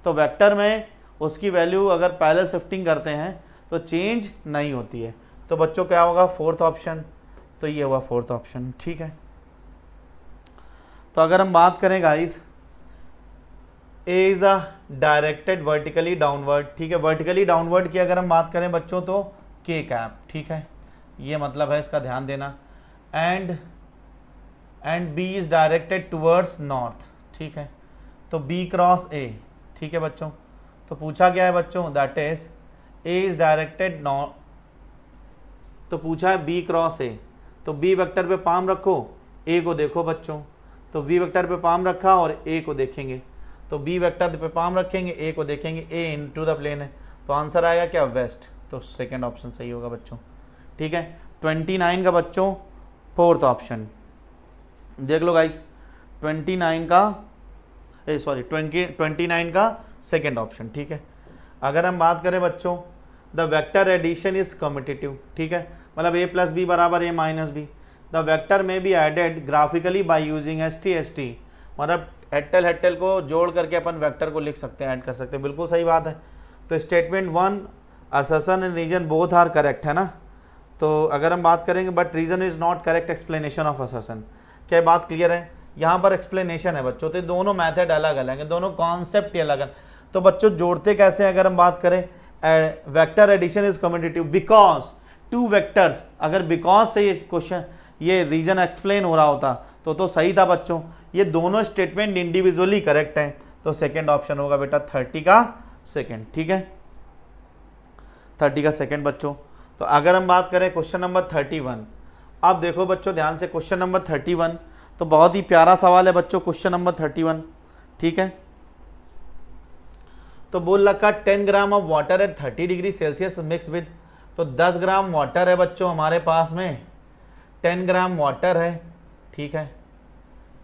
तो वेक्टर में उसकी वैल्यू अगर पैरेलल शिफ्टिंग करते हैं तो चेंज नहीं होती है। तो बच्चों क्या होगा, फोर्थ ऑप्शन, तो ये हुआ फोर्थ ऑप्शन, ठीक है। तो अगर हम बात करें guys, A is the directed vertically downward, ठीक है। वर्टिकली डाउनवर्ड की अगर हम बात करें बच्चों तो के कैप, ठीक है, ये मतलब है, इसका ध्यान देना। And B is directed towards north, ठीक है, तो बी क्रॉस ए, ठीक है बच्चों। तो पूछा क्या है बच्चों, that is a is directed north, तो पूछा है बी क्रॉस ए, तो बी वेक्टर पे पाम रखो, ए को देखो बच्चों, तो बी वेक्टर पे पाम रखा और ए को देखेंगे, तो बी वेक्टर पे पाम रखेंगे, ए को देखेंगे, ए इनटू द प्लेन है, तो आंसर आएगा क्या, वेस्ट, तो सेकंड ऑप्शन सही होगा बच्चों, ठीक है। 29 का बच्चों फोर्थ ऑप्शन देख लो गाइस, 29 का 29 का सेकंड ऑप्शन, ठीक है। अगर हम बात करें बच्चों, the vector addition is commutative, ठीक है, मतलब a प्लस बी बराबर a minus B, the vector में B added graphically by using ST मतलब हेट्टेल को जोड़ करके अपन वेक्टर को लिख सकते हैं, ऐड कर सकते हैं, बिल्कुल सही बात है। तो statement 1 assertion and reason both are correct है ना। तो अगर हम बात करेंगे but reason is not correct explanation of assertion, क्या बात क्लियर है, यहाँ पर एक्सप्लेनेशन है बच्चों, तो दोनों मेथड अलग अलग है, दोनों कॉन्सेप्ट ही अलग है। तो बच्चों जोड़ते कैसे हैं, अगर हम बात करें vector addition is commutative because two vectors, अगर बिकॉज से ये क्वेश्चन ये रीजन एक्सप्लेन हो रहा होता तो सही था बच्चों। ये दोनों स्टेटमेंट इंडिविजुअली करेक्ट हैं, तो सेकंड ऑप्शन होगा बेटा 30 का सेकंड, ठीक है, 30 का सेकंड बच्चों। तो अगर हम बात करें क्वेश्चन नंबर 31, अब देखो बच्चों ध्यान से, क्वेश्चन नंबर 31 तो बहुत ही प्यारा सवाल है बच्चों, क्वेश्चन नंबर 31, ठीक है। तो बोल रखा 10 gram of water eight 30 degree Celsius mix with, तो 10 ग्राम वाटर है बच्चों हमारे पास में, 10 ग्राम वाटर है, ठीक है,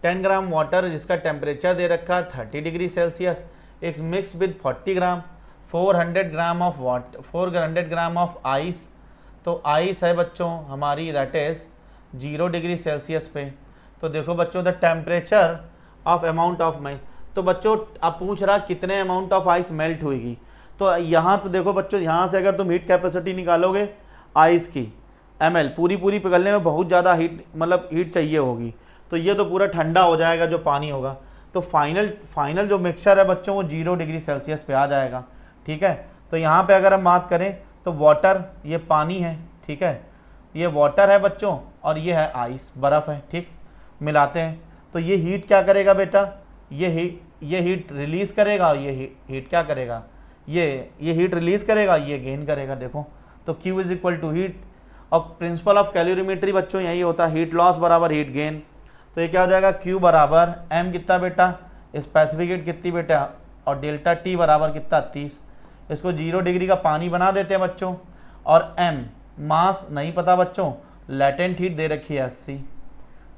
10 ग्राम वाटर जिसका टेम्परेचर दे रखा है 30 डिग्री सेल्सियस, एक mix with 40 gram, 400 gram of water, 400 gram of ice, तो आइस है बच्चों हमारी दैट इज 0 डिग्री सेल्सियस पे। तो देखो बच्चों the temperature of amount of my, तो बच्चों आप पूछ रहा कितने अमाउंट ऑफ आइस मेल्ट होगी, तो यहाँ तो देखो बच्चों यहाँ से अगर तुम हीट कैपेसिटी निकालोगे आइस की ml, पूरी पिघलने में बहुत ज़्यादा हीट मतलब हीट चाहिए होगी, तो ये तो पूरा ठंडा हो जाएगा जो पानी होगा, तो फाइनल जो मिक्सचर है बच्चों वो 0 डिग्री सेल्सियस पे आ जाएगा, ठीक है। तो यहाँ पे अगर हम बात करें तो वाटर ये पानी है, ठीक है, ये वाटर है बच्चों और ये है आइस बर्फ़ है, ठीक, मिलाते हैं तो ये हीट क्या करेगा बेटा, ये हीट रिलीज़ करेगा और ये हीट क्या करेगा, ये हीट रिलीज़ करेगा, ये गेन करेगा, देखो तो Q is equal to heat, और प्रिंसिपल ऑफ कैलोरीमेट्री बच्चों यही होता है, हीट लॉस बराबर हीट गेन, तो ये क्या हो जाएगा Q बराबर M कितना बेटा, स्पेसिफिक हीट कितनी बेटा, और डेल्टा T बराबर कितना 30, इसको 0 डिग्री का पानी बना देते हैं बच्चों, और M मास नहीं पता बच्चों, लेटेंट हीट दे रखी है 80,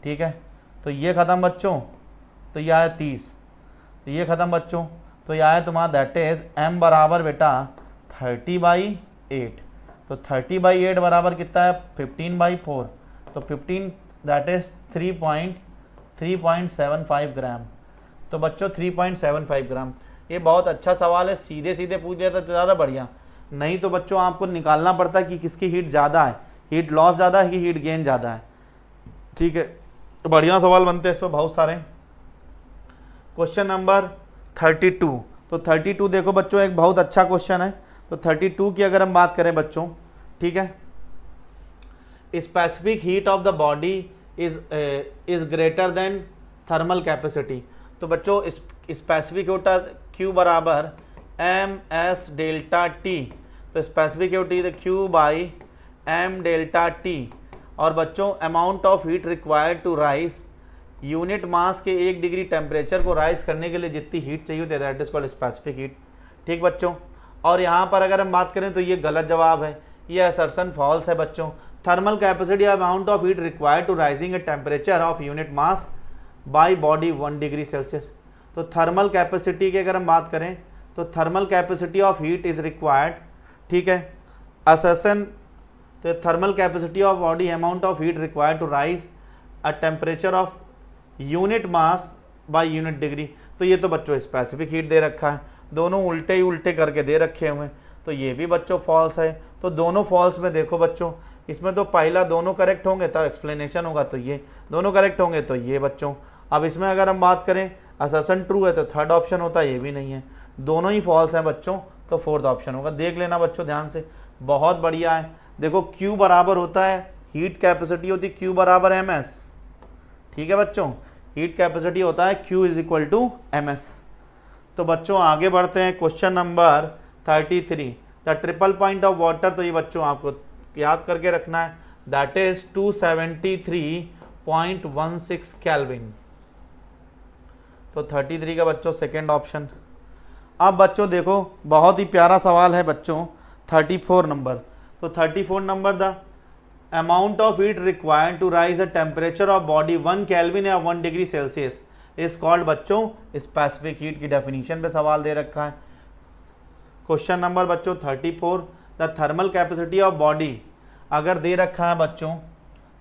ठीक है। तो ये ख़त्म बच्चों, तो यह है 30, तो ये ख़त्म बच्चों, तो यह है तुम्हारा दैट इज M बराबर बेटा 30/8, तो 30/8 बराबर कितना है 15/4, तो 15 दैट इज 3.75 ग्राम, तो बच्चों 3.75 ग्राम। ये बहुत अच्छा सवाल है, सीधे पूछ लिया तो ज़्यादा बढ़िया, नहीं तो बच्चों आपको निकालना पड़ता है कि किसकी हीट ज़्यादा है, हीट लॉस ज़्यादा है कि हीट गेन ज़्यादा है, ठीक है। तो बढ़िया सवाल बनते हैं इसमें बहुत सारे। क्वेश्चन नंबर 32, तो 32 देखो बच्चों एक बहुत अच्छा क्वेश्चन है, तो 32 की अगर हम बात करें बच्चों, ठीक है, specific heat of the body is greater than thermal capacity, तो बच्चों स्पेसिफिक होता Q बराबर MS डेल्टा T, तो specific heat is Q by M delta T, और बच्चों amount of heat required to raise, unit mass के 1 degree temperature को rise करने के लिए जितनी हीट चाहिए होती है that is called specific heat, ठीक बच्चों। और यहाँ पर अगर हम बात करें तो ये गलत जवाब है, ये असर्शन फॉल्स है बच्चों, thermal capacity amount of heat required to raising a temperature of unit mass by body 1 degree Celsius. तो थर्मल कैपेसिटी की अगर हम बात करें तो thermal capacity of heat is required, ठीक है, असर्शन, तो thermal capacity of body amount of heat required to raise a temperature of unit mass by unit degree. तो ये तो बच्चों स्पेसिफिक हीट दे रखा है, दोनों उल्टे ही उल्टे करके दे रखे हुए हैं, तो ये भी बच्चों फॉल्स है। तो दोनों फॉल्स में देखो बच्चों, इसमें तो पहला दोनों करेक्ट होंगे तब एक्सप्लेनेशन होगा, तो ये दोनों करेक्ट होंगे तो ये बच्चों। अब इसमें अगर हम बात करें असर्शन ट्रू है तो थर्ड ऑप्शन होता है, ये भी नहीं है, दोनों ही फॉल्स हैं बच्चों, तो फोर्थ ऑप्शन होगा। देख लेना बच्चों ध्यान से, बहुत बढ़िया है। देखो Q बराबर होता है, हीट कैपेसिटी होती है Q बराबर MS, ठीक है बच्चों, हीट कैपेसिटी होता है Q is equal to MS। तो बच्चों आगे बढ़ते हैं, question number 33, the triple point of water. तो ये बच्चों आपको याद करके रखना है, दैट इज 273.16 केल्विन। तो 33 का बच्चों सेकेंड ऑप्शन। अब बच्चों देखो बहुत ही प्यारा सवाल है बच्चों 34 नंबर। तो 34 number, the amount of heat required to raise the temperature of body 1 kelvin या 1 डिग्री सेल्सियस इज कॉल्ड बच्चों स्पेसिफिक हीट की डेफिनेशन पे सवाल दे रखा है। क्वेश्चन नंबर बच्चों 34, the thermal capacity of body अगर दे रखा है बच्चों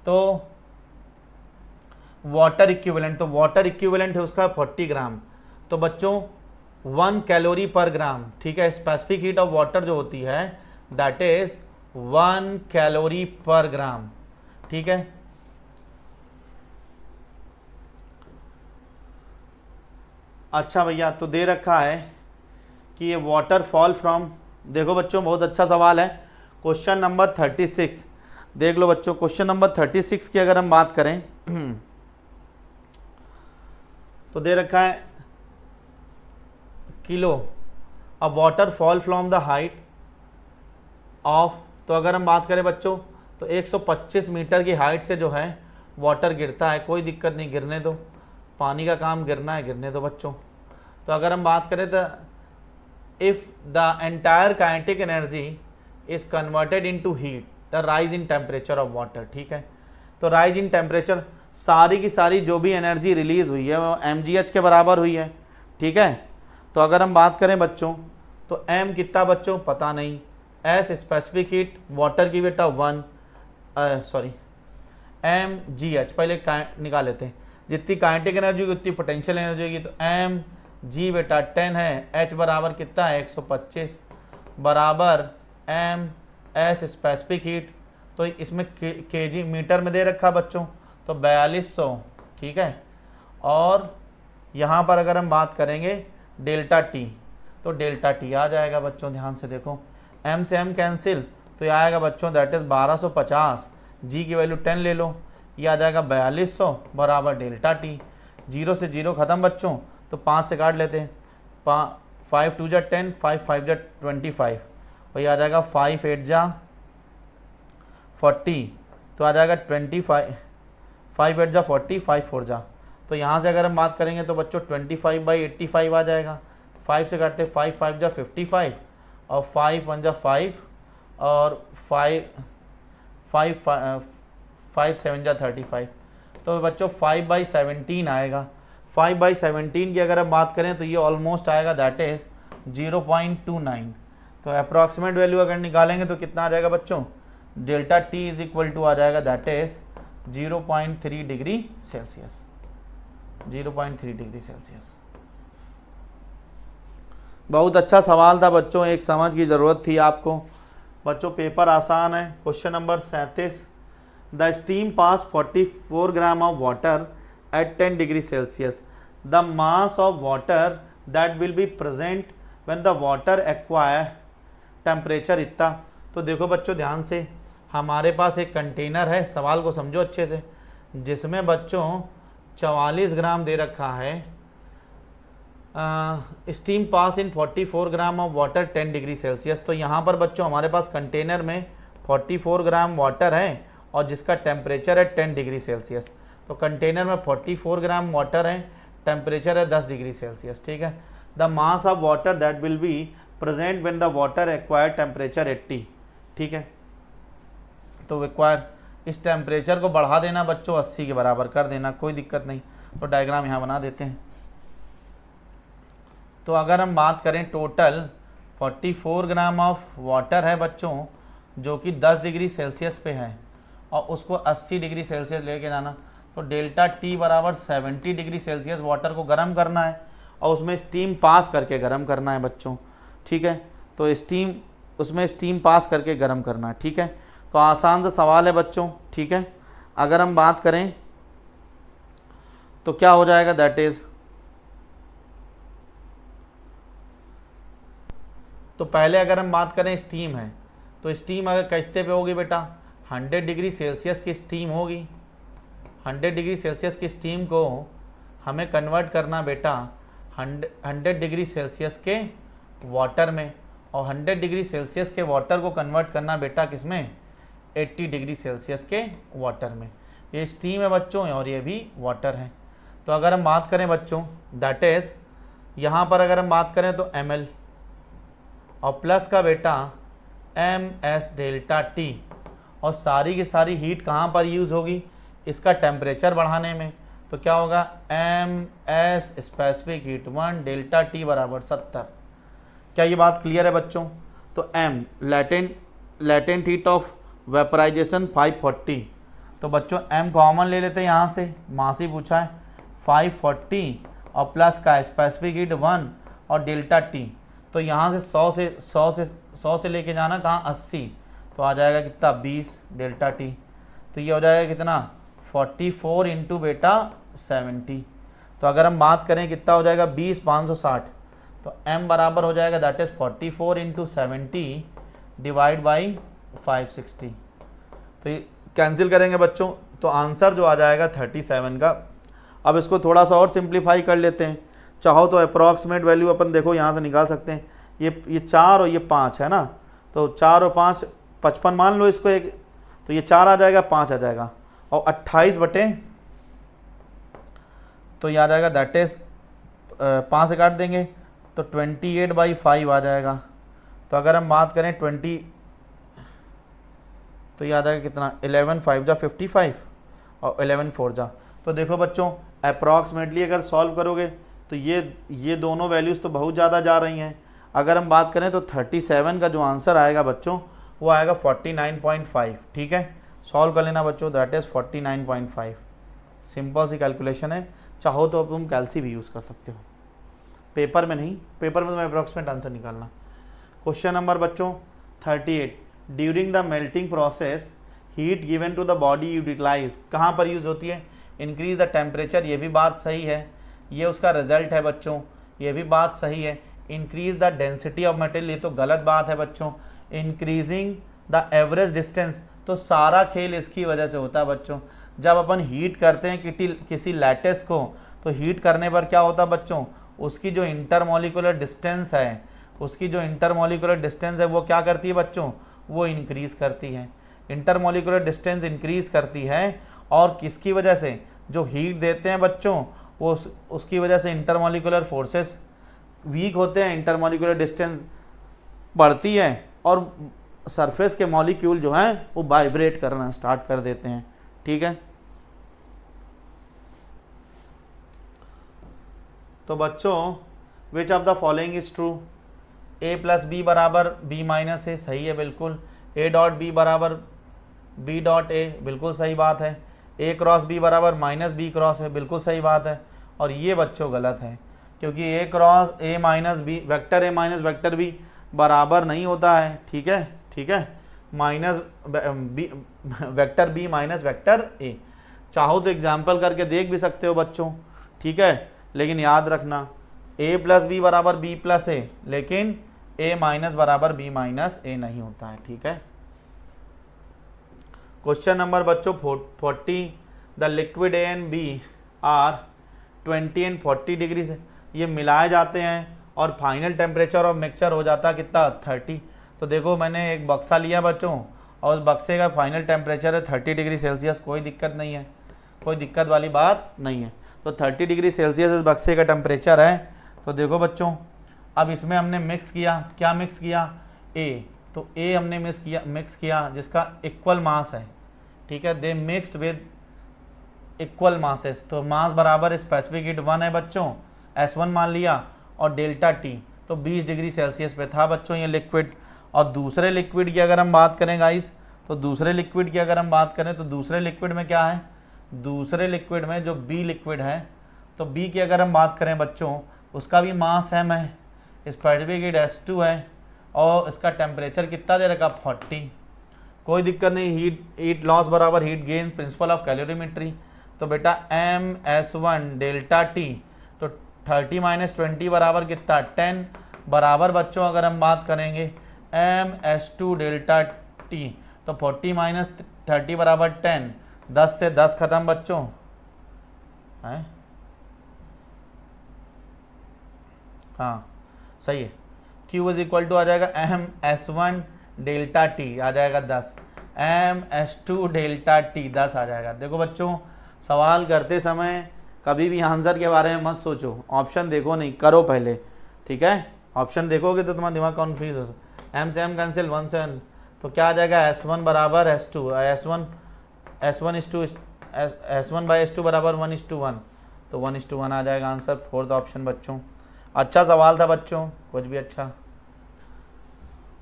तो वाटर इक्विवेलेंट, तो वाटर इक्विवेलेंट है उसका 40 ग्राम, तो बच्चों 1 कैलोरी पर ग्राम, ठीक है। स्पेसिफिक हीट ऑफ वाटर जो होती है दैट इज 1 कैलोरी पर ग्राम, ठीक है। अच्छा भैया, तो दे रखा है कि ये वाटर फॉल फ्रॉम, देखो बच्चों बहुत अच्छा सवाल है। क्वेश्चन नंबर 36 देख लो बच्चों, क्वेश्चन नंबर 36 की अगर हम बात करें तो दे रखा है किलो अब water fall from the height of, तो अगर हम बात करें बच्चों तो 125 मीटर की हाइट से जो है वाटर गिरता है, कोई दिक्कत नहीं, गिरने दो, पानी का काम गिरना है, गिरने दो बच्चों। तो अगर हम बात करें तो if the entire kinetic energy is converted into heat the rise in temperature of water, ठीक है। तो राइज इन टेम्परेचर, सारी की सारी जो भी एनर्जी रिलीज हुई है वो mgh के बराबर हुई है, ठीक है। तो अगर हम बात करें बच्चों तो m कितना बच्चों पता नहीं, s स्पेसिफिक हीट वाटर की बेटा 1 mgh पहले निकाल लेते हैं, जितनी काइनेटिक एनर्जी होगी उतनी पोटेंशियल एनर्जी होगी, तो mg बेटा 10 है, h बराबर कितना है 125 बराबर s स्पेसिफिक हीट, तो इसमें kg मीटर में दे रखा बच्चों तो 4200, ठीक है। और यहाँ पर अगर हम बात करेंगे डेल्टा टी, तो डेल्टा टी आ जाएगा बच्चों, ध्यान से देखो, m से m कैंसिल, तो ये आएगा बच्चों दैट इज़ 1250, g की वैल्यू 10 ले लो, ये आ जाएगा 4200 बराबर डेल्टा टी। 0 से 0 ख़त्म बच्चों, तो 5 से काट लेते हैं, 5 2 जा 10, 5 5 जा 25, वही आ जाएगा 5 8 जा 40, तो आ जाएगा 25, 5 8 जा 40, 5 4 जा, तो यहाँ से अगर हम बात करेंगे तो बच्चों 25/85 आ जाएगा, 5 से काटते 5 5 जा 55 और 5 1 जा 5 और 5 7 जा 35, तो बच्चों 5/17 आएगा। 5/17 की अगर हम बात करें तो ये ऑलमोस्ट आएगा दैट इज़ 0.29, तो अप्रॉक्सीमेट वैल्यू अगर निकालेंगे तो कितना आ जाएगा बच्चों, delta T is equal to आ जाएगा that is 0.3 degree Celsius, 0.3 degree Celsius. बहुत अच्छा सवाल था बच्चों, एक समझ की ज़रूरत थी आपको बच्चों, पेपर आसान है। Question number 37, the steam pass 44 gram of water eight 10 degree Celsius, the mass of water that will be present when the water acquire temperature इतना। तो देखो बच्चों ध्यान से, हमारे पास एक कंटेनर है, सवाल को समझो अच्छे से, जिसमें बच्चों 44 ग्राम दे रखा है, steam pass in 44 gram of water 10 degree Celsius. तो यहाँ पर बच्चों हमारे पास कंटेनर में 44 ग्राम वाटर है और जिसका टेम्परेचर है 10 डिग्री सेल्सियस। तो कंटेनर में 44 ग्राम वाटर है, टेम्परेचर है 10 डिग्री सेल्सियस, ठीक है। The mass of water that will be present when the water acquire temperature 80, ठीक है। तो एक्वायर इस टेम्परेचर को बढ़ा देना बच्चों, 80 के बराबर कर देना, कोई दिक्कत नहीं। तो डायग्राम यहाँ बना देते हैं। तो अगर हम बात करें टोटल 44 ग्राम ऑफ वाटर है बच्चों, जो कि 10 डिग्री सेल्सियस पे है, और उसको 80 डिग्री सेल्सियस लेके जाना, तो डेल्टा टी बराबर 70 डिग्री सेल्सियस वाटर को गर्म करना है और उसमें स्टीम पास करके गर्म करना है बच्चों, ठीक है। तो उसमें स्टीम पास करके गर्म करना है, ठीक है। तो आसान सा सवाल है बच्चों, ठीक है। अगर हम बात करें तो क्या हो जाएगा, दैट इज़, तो पहले अगर हम बात करें स्टीम है, तो स्टीम अगर कितने पे होगी बेटा, 100 डिग्री सेल्सियस की स्टीम होगी। 100 डिग्री सेल्सियस की स्टीम को हमें कन्वर्ट करना बेटा 100 डिग्री सेल्सियस के वाटर में, और 100 डिग्री सेल्सियस के वाटर को कन्वर्ट करना बेटा किस में, 80 डिग्री सेल्सियस के वाटर में। ये स्टीम है बच्चों और ये भी वाटर है। तो अगर हम बात करें बच्चों, दैट इज़, यहाँ पर अगर हम बात करें तो ml और प्लस का बेटा ms डेल्टा टी, और सारी की सारी हीट कहाँ पर यूज़ होगी, इसका टेम्परेचर बढ़ाने में। तो क्या होगा, ms specific heat 1 delta T बराबर 70। क्या ये बात क्लियर है बच्चों? तो m latent heat of vaporisation 540। तो बच्चों m कॉमन ले लेते हैं यहाँ से, मास ही पूछा है, 540 और प्लस का स्पेसिफिक हीट 1 और डेल्टा टी। तो यहाँ से 100 से लेके जाना कहाँ, 80, तो आ जाएगा कितना, 20 डेल्टा टी। तो ये हो जाएगा कितना, 44 इंटू बेटा 70। तो अगर हम बात करें कितना हो जाएगा, 20 560, तो m बराबर हो जाएगा that is 44 into 70 divide by 560। तो ये कैंसिल करेंगे बच्चों, तो आंसर जो आ जाएगा 37 का। अब इसको थोड़ा सा और सिंप्लीफाई कर लेते हैं, चाहो तो अप्रॉक्सीमेट वैल्यू अपन देखो यहाँ से निकाल सकते हैं। ये 4 और ये 5 है ना, तो 4 और 5 55 मान लो इसको एक, तो ये 4 आ जाएगा, 5 आ जाएगा, और 28 बटे, तो ये आ जाएगा दैट इज़ 5 से काट देंगे तो 28/5 आ जाएगा। तो अगर हम बात करें 20, तो ये आ जाएगा कितना, 11 5 जा 55 और 11 4 जा। तो देखो बच्चों अप्रॉक्सीमेटली अगर सॉल्व करोगे तो ये दोनों वैल्यूज़ तो बहुत ज़्यादा जा रही हैं। अगर हम बात करें तो 37 का जो आंसर आएगा बच्चों वो आएगा 49.5, ठीक है। सॉल्व कर लेना बच्चों, दैट इज़ 49.5। सिंपल सी कैलकुलेशन है, चाहो तो अब तुम कैलसी भी यूज़ कर सकते हो, पेपर में नहीं, पेपर में तुम्हें अप्रॉक्सीमेट आंसर निकालना। क्वेश्चन नंबर बच्चों 38, during the melting process heat given to the body utilise, कहाँ पर यूज़ होती है, इंक्रीज द टेम्परेचर, ये भी बात सही है, ये उसका रिजल्ट है बच्चों, ये भी बात सही है। Increase the density of material, ये तो गलत बात है बच्चों। इंक्रीजिंग द एवरेज डिस्टेंस, तो सारा खेल इसकी वजह से होता है बच्चों। जब अपन हीट करते हैं किसी लैटिस को, तो हीट करने पर क्या होता है बच्चों, उसकी जो इंटरमॉलिक्यूलर डिस्टेंस है, वो क्या करती है बच्चों, वो इंक्रीज़ करती है। इंटरमॉलिक्यूलर डिस्टेंस इंक्रीज़ करती है, और किसकी वजह से, जो हीट देते हैं बच्चों वो उसकी वजह से इंटरमॉलिक्यूलर फोर्सेस वीक होते हैं, इंटरमॉलिक्यूलर डिस्टेंस बढ़ती है, और सरफेस के मॉलिक्यूल जो हैं वो वाइब्रेट करना स्टार्ट कर देते हैं, ठीक है। तो बच्चों which of the following is true, a plus B बराबर b माइनस ए, सही है बिल्कुल। a डॉट बी बराबर b डॉट ए, बिल्कुल सही बात है। a क्रॉस b बराबर माइनस बी क्रॉस है, बिल्कुल सही बात है। और ये बच्चों गलत है, क्योंकि a cross a minus B, vector a minus vector b बराबर नहीं होता है, ठीक है। Minus B, vector b minus vector a, चाहो तो एग्जाम्पल करके देख भी सकते हो बच्चों, ठीक है। लेकिन याद रखना a प्लस बी बराबर b प्लस ए, लेकिन a माइनस बराबर b माइनस ए नहीं होता है, ठीक है। क्वेश्चन नंबर बच्चों 40, the liquid A and B are 20 and 40 degree से, ये मिलाए जाते हैं और फाइनल टेम्परेचर ऑफ मिक्सचर हो जाता है कितना, 30। तो देखो मैंने एक बक्सा लिया बच्चों, और उस बक्से का फाइनल टेम्परेचर है 30 डिग्री सेल्सियस, कोई दिक्कत नहीं है, कोई दिक्कत वाली बात नहीं है। तो 30 डिग्री सेल्सियस इस बक्से का टेम्परेचर है। तो देखो बच्चों अब इसमें हमने मिक्स किया, क्या मिक्स किया, ए, तो ए हमने मिक्स किया जिसका इक्वल मास है, ठीक है, दे मिक्स्ड विद इक्वल मासेस, तो मास बराबर स्पेसिफिक हीट 1 है बच्चों, S1 मान लिया, और डेल्टा टी तो 20 डिग्री सेल्सियस पे था बच्चों ये लिक्विड। और दूसरे लिक्विड की अगर हम बात करें गाइस, तो दूसरे लिक्विड की अगर हम बात करें तो दूसरे लिक्विड में क्या है, दूसरे लिक्विड में जो बी लिक्विड है, तो बी की अगर हम बात करें बच्चों, उसका भी मास m है, स्पेसिफिक हीट S2 है, और इसका टेम्परेचर कितना दे रखा 40। कोई दिक्कत नहीं, हीट लॉस बराबर heat gain, principal of calorimetry. तो बेटा MS1 डेल्टा टी, तो 30 - 20 बराबर कितना 10, बराबर बच्चों अगर हम बात करेंगे MS2 डेल्टा टी, तो 40 - 30 बराबर 10, 10 से 10 खत्म बच्चों है, हाँ सही है। Q इज इक्वल टू आ जाएगा MS1 डेल्टा टी आ जाएगा 10, MS2 डेल्टा टी 10 आ जाएगा। देखो बच्चों, सवाल करते समय कभी भी आंसर के बारे में मत सोचो, ऑप्शन देखो नहीं, करो पहले, ठीक है। ऑप्शन देखोगे तो तुम्हारा दिमाग कन्फ्यूज हो सकता है। M से M कैंसिल, 1 से 1, तो क्या आ जाएगा S1 बराबर S2, S1 बाई S2 बराबर 1:1, तो 1:1 आ जाएगा आंसर, फोर्थ ऑप्शन बच्चों। अच्छा सवाल था बच्चों, कुछ भी अच्छा।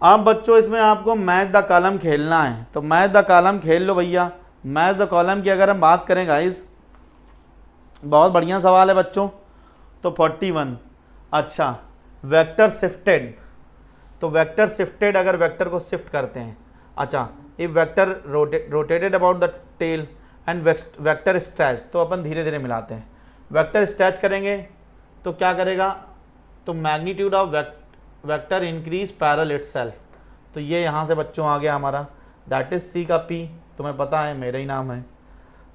अब बच्चों इसमें आपको मैच द कॉलम खेलना है, तो मैच द कॉलम खेल लो भैया। मैच द कॉलम की अगर हम बात करें गाइस, बहुत बढ़िया सवाल है बच्चों। तो 41, अच्छा वेक्टर शिफ्टेड, तो वेक्टर शिफ्टेड, अगर वेक्टर को शिफ्ट करते हैं, अच्छा if vector rotated about the tail end vector stretch, तो अपन धीरे धीरे मिलाते हैं। वेक्टर स्ट्रेच करेंगे तो क्या करेगा, तो magnitude of vector increase parallel itself, तो ये यहाँ से बच्चों आ गया हमारा, दैट इज C का P, तुम्हें पता है मेरा ही नाम है।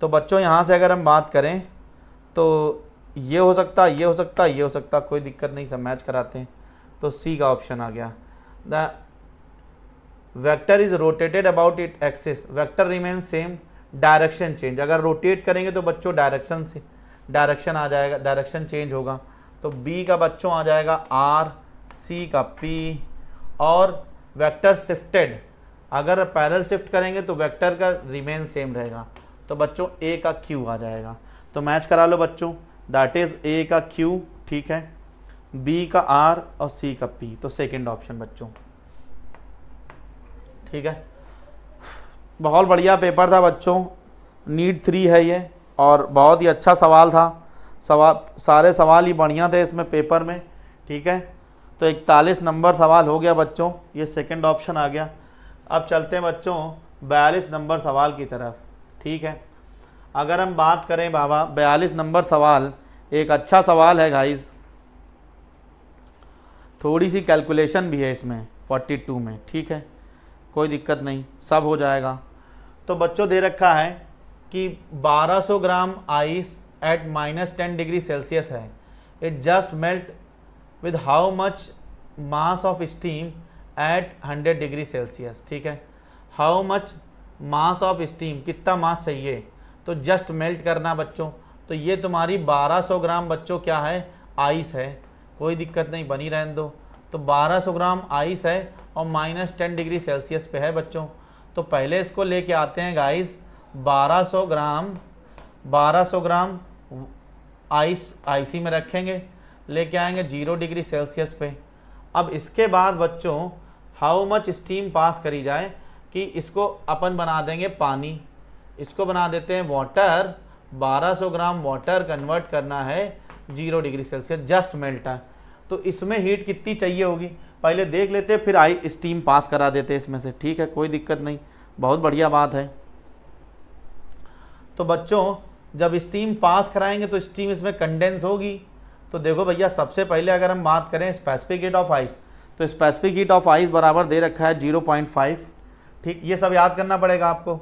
तो बच्चों यहाँ से अगर हम बात करें तो ये हो सकता, ये हो सकता, ये हो सकता, कोई दिक्कत नहीं, सब मैच कराते हैं, तो C का ऑप्शन आ गया। The vector is rotated about it axis, vector remain same, direction change, अगर रोटेट करेंगे तो बच्चों डायरेक्शन आ जाएगा, डायरेक्शन चेंज होगा, तो B का बच्चों आ जाएगा R, C का P, और वेक्टर शिफ्टेड, अगर पैरेलल शिफ्ट करेंगे तो वेक्टर का रिमेन सेम रहेगा, तो बच्चों A का Q आ जाएगा। तो मैच करा लो बच्चों, दैट इज A का Q, ठीक है, B का R और C का P, तो सेकंड ऑप्शन बच्चों, ठीक है। बहुत बढ़िया पेपर था बच्चों, नीट 3 है ये, और बहुत ही अच्छा सवाल था, सारे सवाल ही बढ़िया थे इसमें पेपर में, ठीक है। तो 41 नंबर सवाल हो गया बच्चों, ये सेकंड ऑप्शन आ गया। अब चलते हैं बच्चों 42 नंबर सवाल की तरफ, ठीक है। अगर हम बात करें बाबा 42 नंबर सवाल, एक अच्छा सवाल है गाइस, थोड़ी सी कैलकुलेशन भी है इसमें 42 में, ठीक है, कोई दिक्कत नहीं, सब हो जाएगा। तो बच्चों दे रखा है कि 1200 gram ice at -10 degree Celsius है, it just melt with how much mass of steam at 100 degree Celsius, ठीक है। How much mass of steam, कितना मास चाहिए, तो जस्ट मेल्ट करना बच्चों, तो ये तुम्हारी 1200 ग्राम बच्चों क्या है, आइस है, कोई दिक्कत नहीं, बनी रहने दो। तो 1200 ग्राम आइस है और -10 डिग्री सेल्सियस पे है बच्चों, तो पहले इसको लेके आते हैं गाइस, 1200 ग्राम आईसी में रखेंगे, लेके आएंगे 0 डिग्री सेल्सियस पे। अब इसके बाद बच्चों हाउ मच स्टीम पास करी जाए, कि इसको अपन बना देंगे पानी, इसको बना देते हैं वाटर, 1200 ग्राम वाटर कन्वर्ट करना है 0 डिग्री सेल्सियस, जस्ट मेल्ट है, तो इसमें हीट कितनी चाहिए होगी पहले देख लेते, फिर स्टीम पास करा देते इसमें से, ठीक है, कोई दिक्कत नहीं, बहुत बढ़िया बात है। तो बच्चों जब स्टीम पास कराएंगे तो स्टीम इसमें कंडेंस होगी, तो देखो भैया सबसे पहले अगर हम बात करें स्पेसिफिक हीट ऑफ आइस, तो स्पेसिफिक हीट ऑफ आइस बराबर दे रखा है 0.5, ठीक, ये सब याद करना पड़ेगा आपको।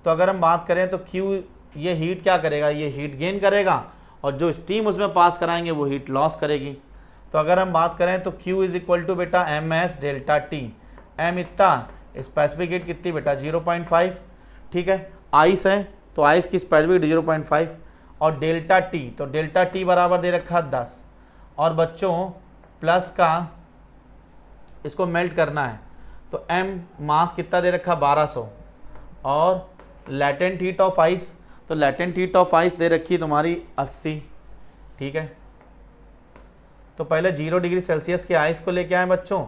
तो अगर हम बात करें तो Q, ये हीट क्या करेगा, ये हीट गेन करेगा, और जो स्टीम उसमें पास कराएंगे वो हीट लॉस करेगी। तो अगर हम बात करें तो Q इज इक्वल टू बेटा MS डेल्टा T, M इतना, स्पेसिफिक हीट कितनी बेटा 0.5, ठीक है, आइस है तो आइस की स्पेसिफिक 0.5, और डेल्टा T, तो डेल्टा T बराबर दे रखा 10, और बच्चों प्लस का इसको मेल्ट करना है, तो M मास कितना दे रखा 1200, और लैटेंट हीट ऑफ आइस, तो लैटेंट हीट ऑफ आइस दे रखी है तुम्हारी 80, ठीक है। तो पहले 0 डिग्री सेल्सियस के आइस को लेके आए बच्चों,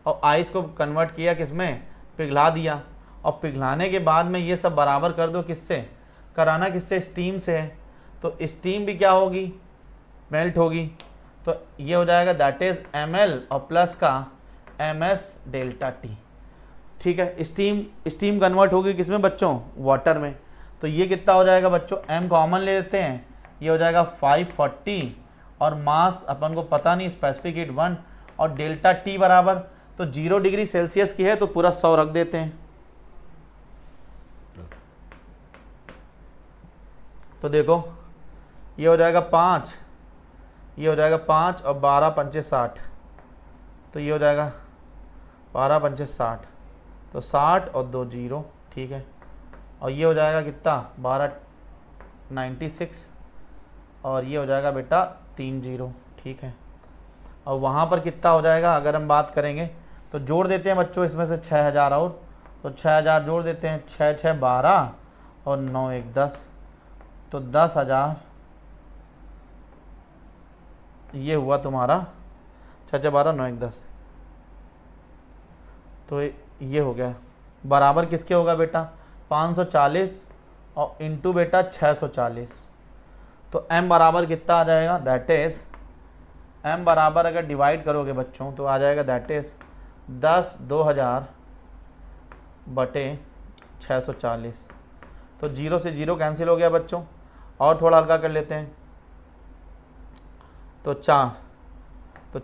और आइस को कन्वर्ट किया किसमें, पिघला दिया, और पिघलाने के बाद में ये सब बराबर कर दो किससे, कराना किससे, स्टीम से है। तो स्टीम भी क्या होगी, मेल्ट होगी। तो ये हो जाएगा दैट इज ml और प्लस का ms डेल्टा टी, ठीक है। स्टीम कन्वर्ट होगी किसमें बच्चों, वाटर में। तो ये कितना हो जाएगा बच्चों, m कॉमन ले लेते हैं, ये हो जाएगा 540, और मास अपन को पता नहीं, स्पेसिफिक हीट 1, और डेल्टा टी बराबर, तो 0 डिग्री सेल्सियस की है तो पूरा 100 रख देते हैं। तो देखो ये हो जाएगा 5, ये हो जाएगा 5 और 12 पंचे 60, तो ये हो जाएगा 12 पंचे 60, तो 60 और 2 0, ठीक है। और ये हो जाएगा कितना, 12 96, और ये हो जाएगा बेटा 3 0, ठीक है। और वहाँ पर कितना हो जाएगा, अगर हम बात करेंगे तो जोड़ देते हैं बच्चों इसमें से 6000 और, तो 6000 जोड़ देते हैं, 6 6 12 और 9 1 10, तो 10,000 ये हुआ तुम्हारा, 6 6 12 9 1 10, तो ये हो गया बराबर किसके होगा बेटा, 540 और इंटू बेटा 640। तो m बराबर कितना आ जाएगा, दैट इज m बराबर अगर डिवाइड करोगे बच्चों तो आ जाएगा दैट इज 10 2000 बटे 640। तो 0 से 0 कैंसिल हो गया बच्चों, और थोड़ा हल्का कर लेते हैं, तो 4, तो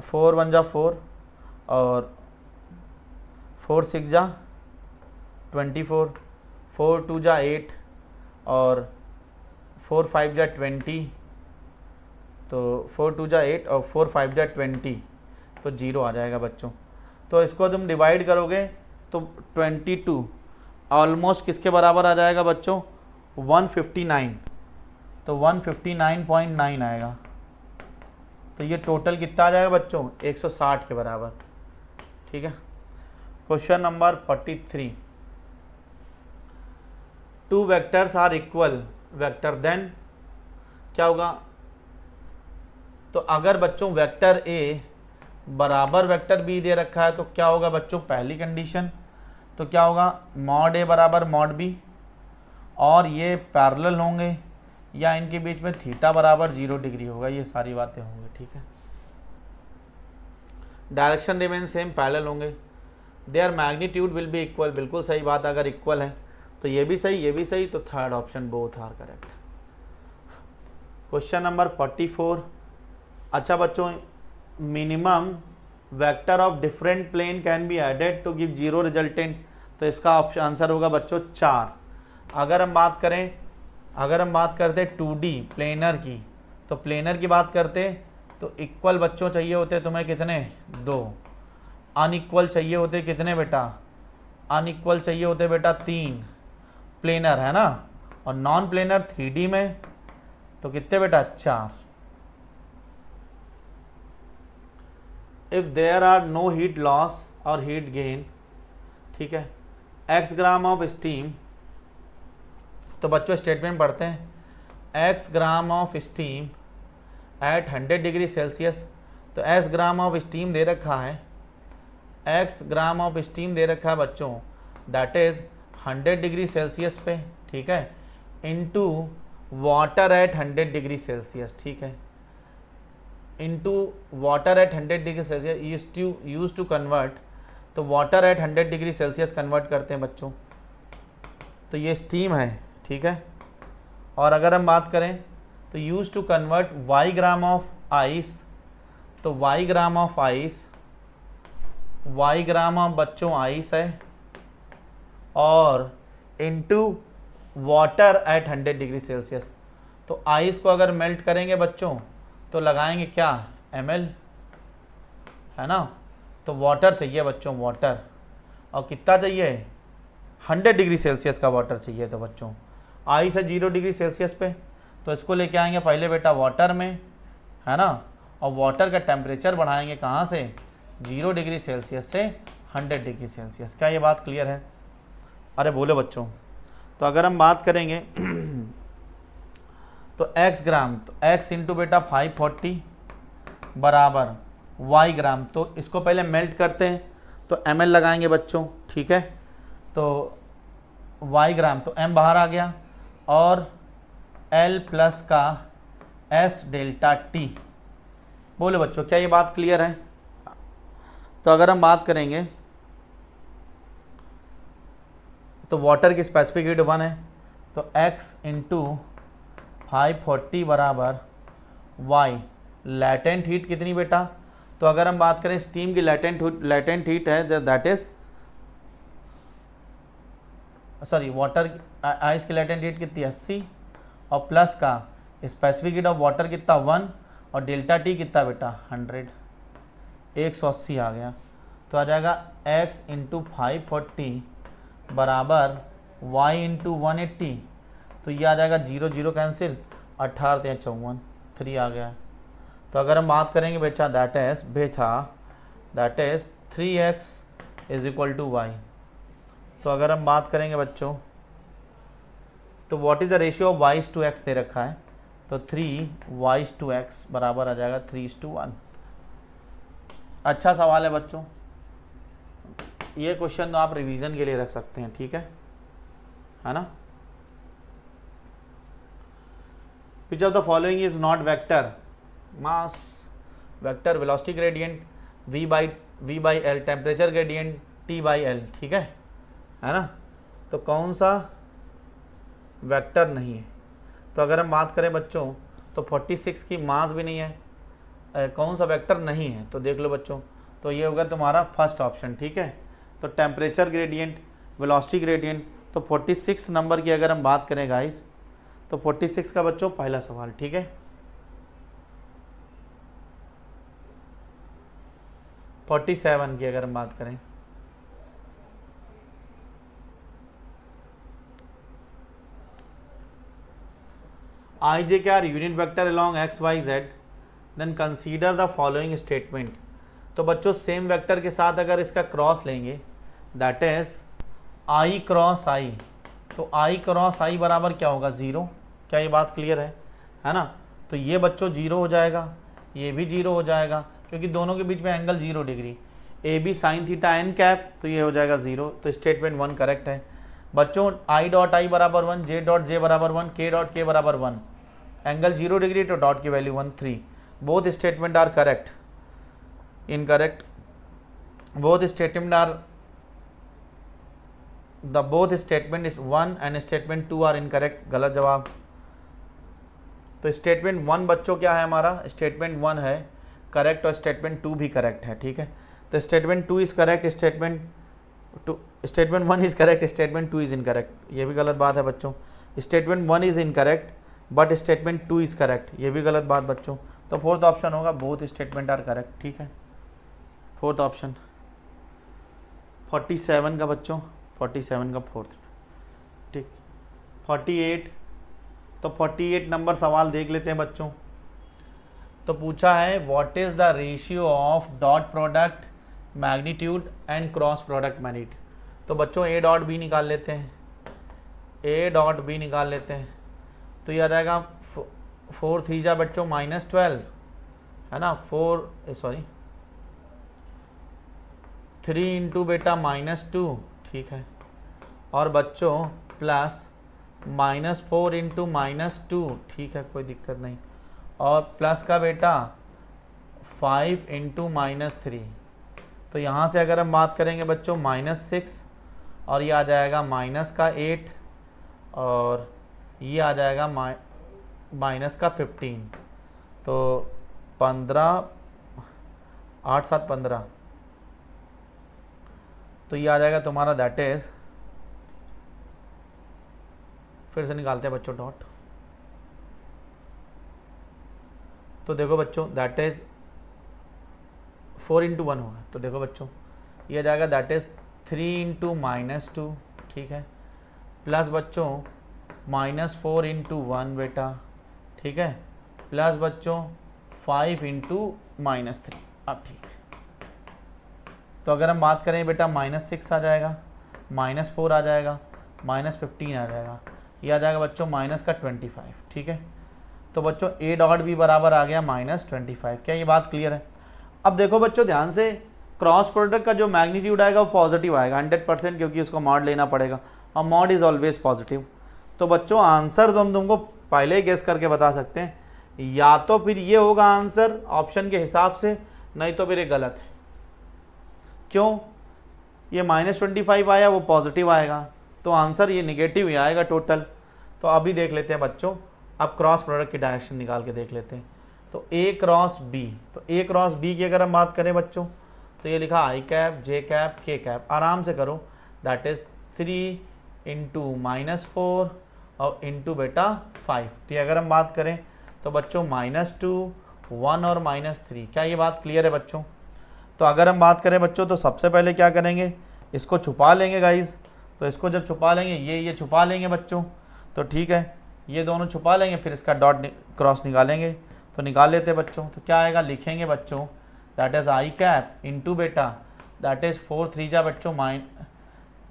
4 1 जा 4, और 4 6 जा 24, 4 2 जा 8, और 4 5 जा 20, तो 4 2 जा 8 और 4 5 जा 20, तो 0 आ जाएगा बच्चों। तो इसको तुम डिवाइड करोगे तो 22 ऑलमोस्ट किसके बराबर आ जाएगा बच्चों, 159, तो 159.9 आएगा। तो ये टोटल कितना आ जाएगा बच्चों, 160 के बराबर, ठीक है। Question number 43, 2 vectors are equal vector, then क्या होगा। तो अगर बच्चों वेक्टर ए बराबर वेक्टर बी दे रखा है तो क्या होगा बच्चों, पहली कंडीशन तो क्या होगा, मॉड ए बराबर मॉड बी, और ये पैरेलल होंगे या इनके बीच में थीटा बराबर 0 डिग्री होगा, ये सारी बातें होंगी, ठीक है। डायरेक्शन रिमेन सेम, पैरेलल होंगे, there magnitude will be equal, बिल्कुल सही बात, अगर इक्वल है तो ये भी सही ये भी सही, तो third option both are correct. Question number 44, अच्छा बच्चों, minimum vector of different plane can be added to give 0 resultant, तो इसका ऑप्शन आंसर होगा बच्चों 4। अगर हम बात करते 2D प्लेनर की, तो प्लेनर की बात करते तो इक्वल बच्चों चाहिए होते तुम्हें कितने, 2, अनइक्वल चाहिए होते कितने बेटा, अनइक्वल चाहिए होते बेटा 3 प्लेनर, है ना, और नॉन प्लेनर 3D में तो कितने बेटा, 4। If there are no heat loss और हीट गेन, ठीक है, x ग्राम ऑफ स्टीम, तो बच्चों स्टेटमेंट पढ़ते हैं, x gram of steam at 100 degree Celsius, तो x ग्राम ऑफ स्टीम दे रखा है, x ग्राम ऑफ स्टीम दे रखा है बच्चों, दैट इज 100 डिग्री सेल्सियस पे, ठीक है, into water at 100 degree Celsius, ठीक है, into water at 100 degree Celsius use to convert, तो water at 100 degree Celsius convert करते हैं बच्चों, तो ये स्टीम है, ठीक है। और अगर हम बात करें तो use to convert y gram of ice, तो y gram of ice, y gram of बच्चों आइस है, और into water at 100 degree Celsius, तो आइस को अगर मेल्ट करेंगे बच्चों तो लगाएंगे क्या, ml, है ना, तो वाटर चाहिए बच्चों, वाटर, और कितना चाहिए, 100 डिग्री सेल्सियस का वाटर चाहिए। तो बच्चों आइस है 0 डिग्री सेल्सियस पे, तो इसको लेके आएंगे पहले बेटा वाटर में, है ना, और वाटर का टेम्परेचर बढ़ाएंगे कहाँ से, 0 डिग्री सेल्सियस से 100 डिग्री सेल्सियस। क्या ये बात क्लियर है, अरे बोले बच्चों। तो अगर हम बात करेंगे तो x ग्राम, तो x इंटू बेटा 540 बराबर y ग्राम, तो इसको पहले मेल्ट करते हैं तो ml लगाएंगे बच्चों, ठीक है। तो y ग्राम, तो m बाहर आ गया और l प्लस का s डेल्टा t। बोलो बच्चों क्या ये बात क्लियर है? तो अगर हम बात करेंगे तो वाटर की स्पेसिफिक हीट 1 है, तो x इंटू 540 बराबर y। लैटेंट हीट कितनी बेटा? तो अगर हम बात करें स्टीम की लैटेंट हीट है that is sorry water ice की लैटेंट हीट कितनी 80 और प्लस का स्पेसिफिक हीट ऑफ वाटर कितना 1 और डेल्टा टी कितना बेटा 100, 180 आ गया। तो आ जाएगा x इंटू 540 बराबर y इंटू 180, तो ये आ जाएगा 0 0 कैंसिल, 18 या 54, 3 आ गया। तो अगर हम बात करेंगे बेटा that is 3x is equal to Y. तो अगर हम बात करेंगे बच्चों तो what is the ratio of y to x दे रखा है, तो 3y टू x बराबर आ जाएगा 3:1। अच्छा सवाल है बच्चों, ये क्वेश्चन तो आप रिवीजन के लिए रख सकते हैं, ठीक है ना। विच of the following is not vector? Mass, vector velocity gradient, v by L, temperature gradient t by L, ठीक है ना। तो कौन सा वेक्टर नहीं है? तो अगर हम बात करें बच्चों तो 46 की मास भी नहीं है, कौन सा वेक्टर नहीं है? तो देख लो बच्चों, तो ये होगा तुम्हारा फर्स्ट ऑप्शन, ठीक है। तो टेम्परेचर ग्रेडियंट, वेलोसिटी ग्रेडियंट, तो 46 नंबर की अगर हम बात करें गाइस तो 46 का बच्चों पहला सवाल, ठीक है। 47 की अगर हम बात करें आई जे क्या unit vector along X Y Z, then consider the following statement. तो बच्चों सेम वेक्टर के साथ अगर इसका क्रॉस लेंगे दैट इज आई क्रॉस आई, तो आई क्रॉस आई बराबर क्या होगा 0। क्या ये बात क्लियर है ना। तो ये बच्चों 0 हो जाएगा, ये भी 0 हो जाएगा क्योंकि दोनों के बीच में angle 0 degree, A B sine theta N cap, तो ये हो जाएगा 0। तो स्टेटमेंट 1 करेक्ट है बच्चों। आई डॉट आई बराबर 1, जे डॉट जे बराबर 1, के डॉट के बराबर 1, एंगल 0 डिग्री, तो डॉट की value 1 3। Both statement are correct, incorrect, both statement are both statement is 1 and statement 2 are incorrect, गलत जवाब। तो स्टेटमेंट 1 बच्चों क्या है हमारा, स्टेटमेंट 1 है करेक्ट और स्टेटमेंट 2 भी करेक्ट है, ठीक है। तो statement 2 is correct, statement 1 is correct, statement 2 is incorrect, ये भी गलत बात है बच्चों। Statement 1 is incorrect but statement 2 is correct, ये भी गलत बात बच्चों। तो फोर्थ ऑप्शन होगा बोथ स्टेटमेंट आर करेक्ट, ठीक है। फोर्थ ऑप्शन 47 का बच्चों, 47 का फोर्थ, ठीक। 48, तो 48 नंबर सवाल देख लेते हैं बच्चों। तो पूछा है what is the ratio of dot product magnitude and cross product magnitude. तो बच्चों ए डॉट बी निकाल लेते हैं, ए डॉट बी निकाल लेते हैं, तो ये आ जाएगा 4 3 जा बच्चों -12 है ना, 3 इंटू बेटा -2, ठीक है। और बच्चों प्लस -4 इंटू -2, ठीक है कोई दिक्कत नहीं। और प्लस का बेटा 5 इंटू -3, तो यहाँ से अगर हम बात करेंगे बच्चों -6 और ये आ जाएगा माइनस का 8 और ये आ जाएगा माइनस का 15, तो 15 8 7 15, तो ये आ जाएगा तुम्हारा दैट इज, फिर से निकालते हैं बच्चों डॉट। तो देखो बच्चों दैट इज 4 इंटू 1 होगा, तो देखो बच्चों ये आ जाएगा दैट इज 3 इंटू -2, ठीक है, प्लस बच्चों -4 इंटू 1 बेटा, ठीक है, प्लस बच्चों 5 इंटू -3, अब ठीक है। तो अगर हम बात करें बेटा -6 आ जाएगा, -4 आ जाएगा, -15 आ जाएगा, ये आ जाएगा बच्चों -25, ठीक है। तो बच्चों ए डॉट भी बराबर आ गया -25। क्या ये बात क्लियर है? अब देखो बच्चों ध्यान से, क्रॉस प्रोडक्ट का जो मैग्नीट्यूड आएगा वो पॉजिटिव आएगा 100%, क्योंकि उसको मॉड लेना पड़ेगा और मॉड इज़ ऑलवेज पॉजिटिव। तो बच्चों आंसर तो हम तुमको पहले ही गेस करके बता सकते हैं, या तो फिर ये होगा आंसर ऑप्शन के हिसाब से, नहीं तो फिर ये गलत है। क्यों? ये -25 आया, वो पॉजिटिव आएगा, तो आंसर ये निगेटिव ही आएगा टोटल। तो अभी देख लेते हैं बच्चों, अब क्रॉस प्रोडक्ट की डायरेक्शन निकाल के देख लेते हैं। तो ए क्रॉस बी, तो ए क्रॉस बी की अगर हम बात करें बच्चों, तो ये लिखा आई कैप जे कैप के कैप, आराम से करो, दैट इज 3 × -4 और इंटू बेटा 5। ठीक, अगर हम बात करें तो बच्चों -2, 1 और -3। क्या ये बात क्लियर है बच्चों? तो अगर हम बात करें बच्चों, तो सबसे पहले क्या करेंगे, इसको छुपा लेंगे गाइज। तो इसको जब छुपा लेंगे, ये छुपा लेंगे बच्चों, तो ठीक है, ये दोनों छुपा लेंगे, फिर इसका डॉट क्रॉस निकालेंगे। तो निकाल लेते हैं बच्चों, तो क्या आएगा, लिखेंगे बच्चों that is I cap into बेटा दैट इज़ 4 3 जा बच्चों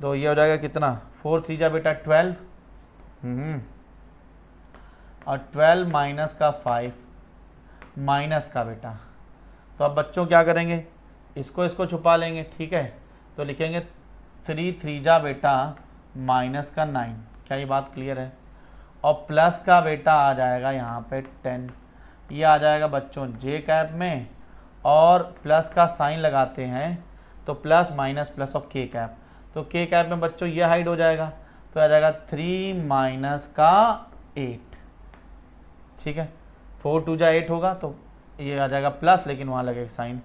तो ये हो जाएगा कितना, 4 3 जा बेटा 12, और 12 माइनस का 5 माइनस का बेटा। तो अब बच्चों क्या करेंगे, इसको छुपा लेंगे, ठीक है। तो लिखेंगे 3 3 जा बेटा माइनस का 9। क्या ये बात क्लियर है? और प्लस का बेटा आ जाएगा यहाँ पे 10, ये आ जाएगा बच्चों जे कैप में, और प्लस का साइन लगाते हैं तो प्लस माइनस प्लस ऑफ के कैप। तो के कैप में बच्चों ये हाइड हो जाएगा, तो आ जाएगा 3 माइनस का 8, ठीक है। 4 2 जा 8 होगा, तो ये आ जाएगा प्लस, लेकिन वहाँ लगेगा साइन,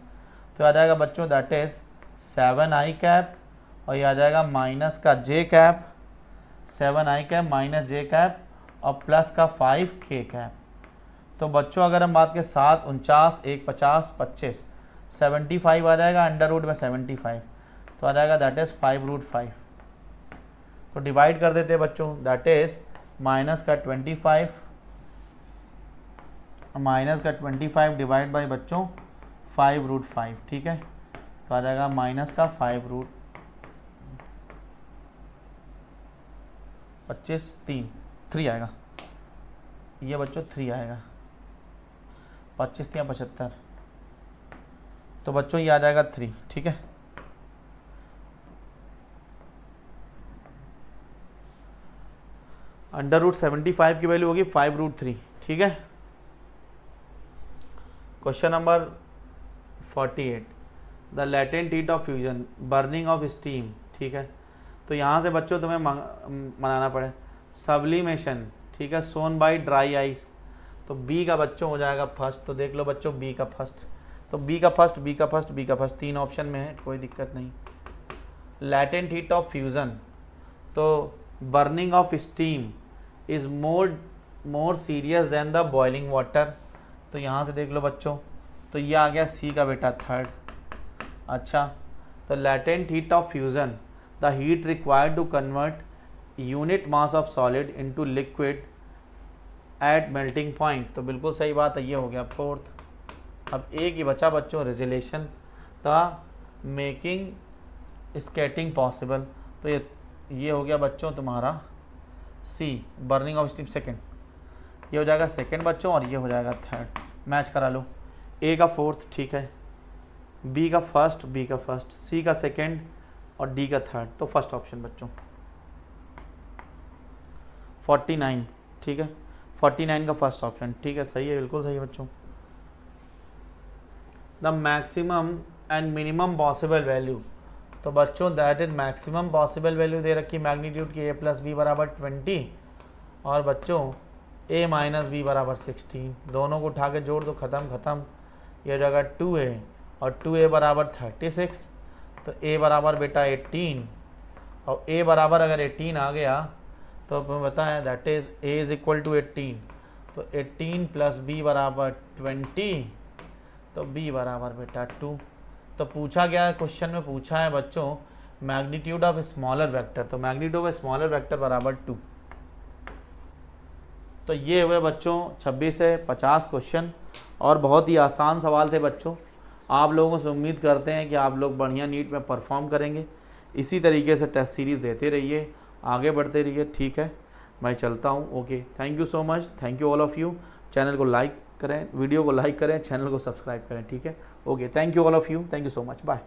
तो आ जाएगा बच्चों दैट इज़ 7 आई कैप, और ये आ जाएगा माइनस का जे कैप, 7 आई कैप माइनस जे कैप और प्लस का 5 के कैप। तो बच्चों अगर हम बात करें 7 49 1 50 25 75 आ जाएगा, अंडर रूट में 75, तो आ जाएगा दैट इज़ 5√5। तो डिवाइड कर देते हैं बच्चों, दैट इज़ माइनस का 25 डिवाइड बाई बच्चों 5√5, ठीक है। तो आ जाएगा माइनस का 5√25 3 आएगा, ये बच्चों 3 आएगा, 25 3 75, तो बच्चों ये आ जाएगा 3, ठीक है। अंडर रूट 75 की वैल्यू होगी 5√3, ठीक है। Question number 48, the latent heat of fusion burning of steam, ठीक है। तो यहाँ से बच्चों तुम्हें मनाना पड़े सब्लिमेशन, ठीक है, सोन बाई ड्राई आइस। तो बी का बच्चों हो जाएगा फर्स्ट, तो देख लो बच्चों बी का फर्स्ट, तो बी का फर्स्ट 3 ऑप्शन में है, कोई दिक्कत नहीं। लैटेंट हीट ऑफ फ्यूज़न, तो burning of steam is more serious than the boiling water. तो यहाँ से देख लो बच्चों, तो ये आ गया सी का बेटा थर्ड। अच्छा, तो latent heat of fusion, the heat required to convert unit mass of solid into liquid at melting point. तो बिल्कुल सही बात है, ये हो गया फोर्थ। अब एक ही बचा बच्चों, resolution the making skating possible. तो ये हो गया बच्चों तुम्हारा सी, बर्निंग ऑफ स्टीम सेकेंड, ये हो जाएगा सेकेंड बच्चों, और ये हो जाएगा थर्ड। मैच करा लो, ए का फोर्थ, ठीक है, बी का फर्स्ट, सी का सेकेंड और डी का थर्ड। तो फर्स्ट ऑप्शन बच्चों 49, ठीक है, 49 का फर्स्ट ऑप्शन, ठीक है, सही है, बिल्कुल सही है बच्चों। The maximum and minimum possible value, तो बच्चों that is maximum possible value दे रखी मैग्नीट्यूड की, a + b = 20 और बच्चों a - b = 16। दोनों को उठा के जोड़ दो, ख़त्म। ये हो जाएगा 2a और 2a = 36, तो a बराबर बेटा 18, और a बराबर अगर 18 आ गया तो हमें बताया दैट इज़ a = 18, तो 18 + b = 20, तो b बराबर बेटा 2। तो पूछा गया क्वेश्चन में, पूछा है बच्चों मैग्नीट्यूड ऑफ स्मॉलर वेक्टर, तो मैग्नीट्यूड ऑफ स्मॉलर वेक्टर = 2। तो ये हुए बच्चों 26 से 50 क्वेश्चन, और बहुत ही आसान सवाल थे बच्चों। आप लोगों से उम्मीद करते हैं कि आप लोग बढ़िया नीट में परफॉर्म करेंगे। इसी तरीके से टेस्ट सीरीज़ देते रहिए आगे बढ़ते रहिए, ठीक है, मैं चलता हूँ। Okay, thank you so much, thank you all of you. Channel को लाइक करें, वीडियो को लाइक करें, चैनल को सब्सक्राइब करें, ठीक है। Okay, thank you all of you, thank you so much, bye.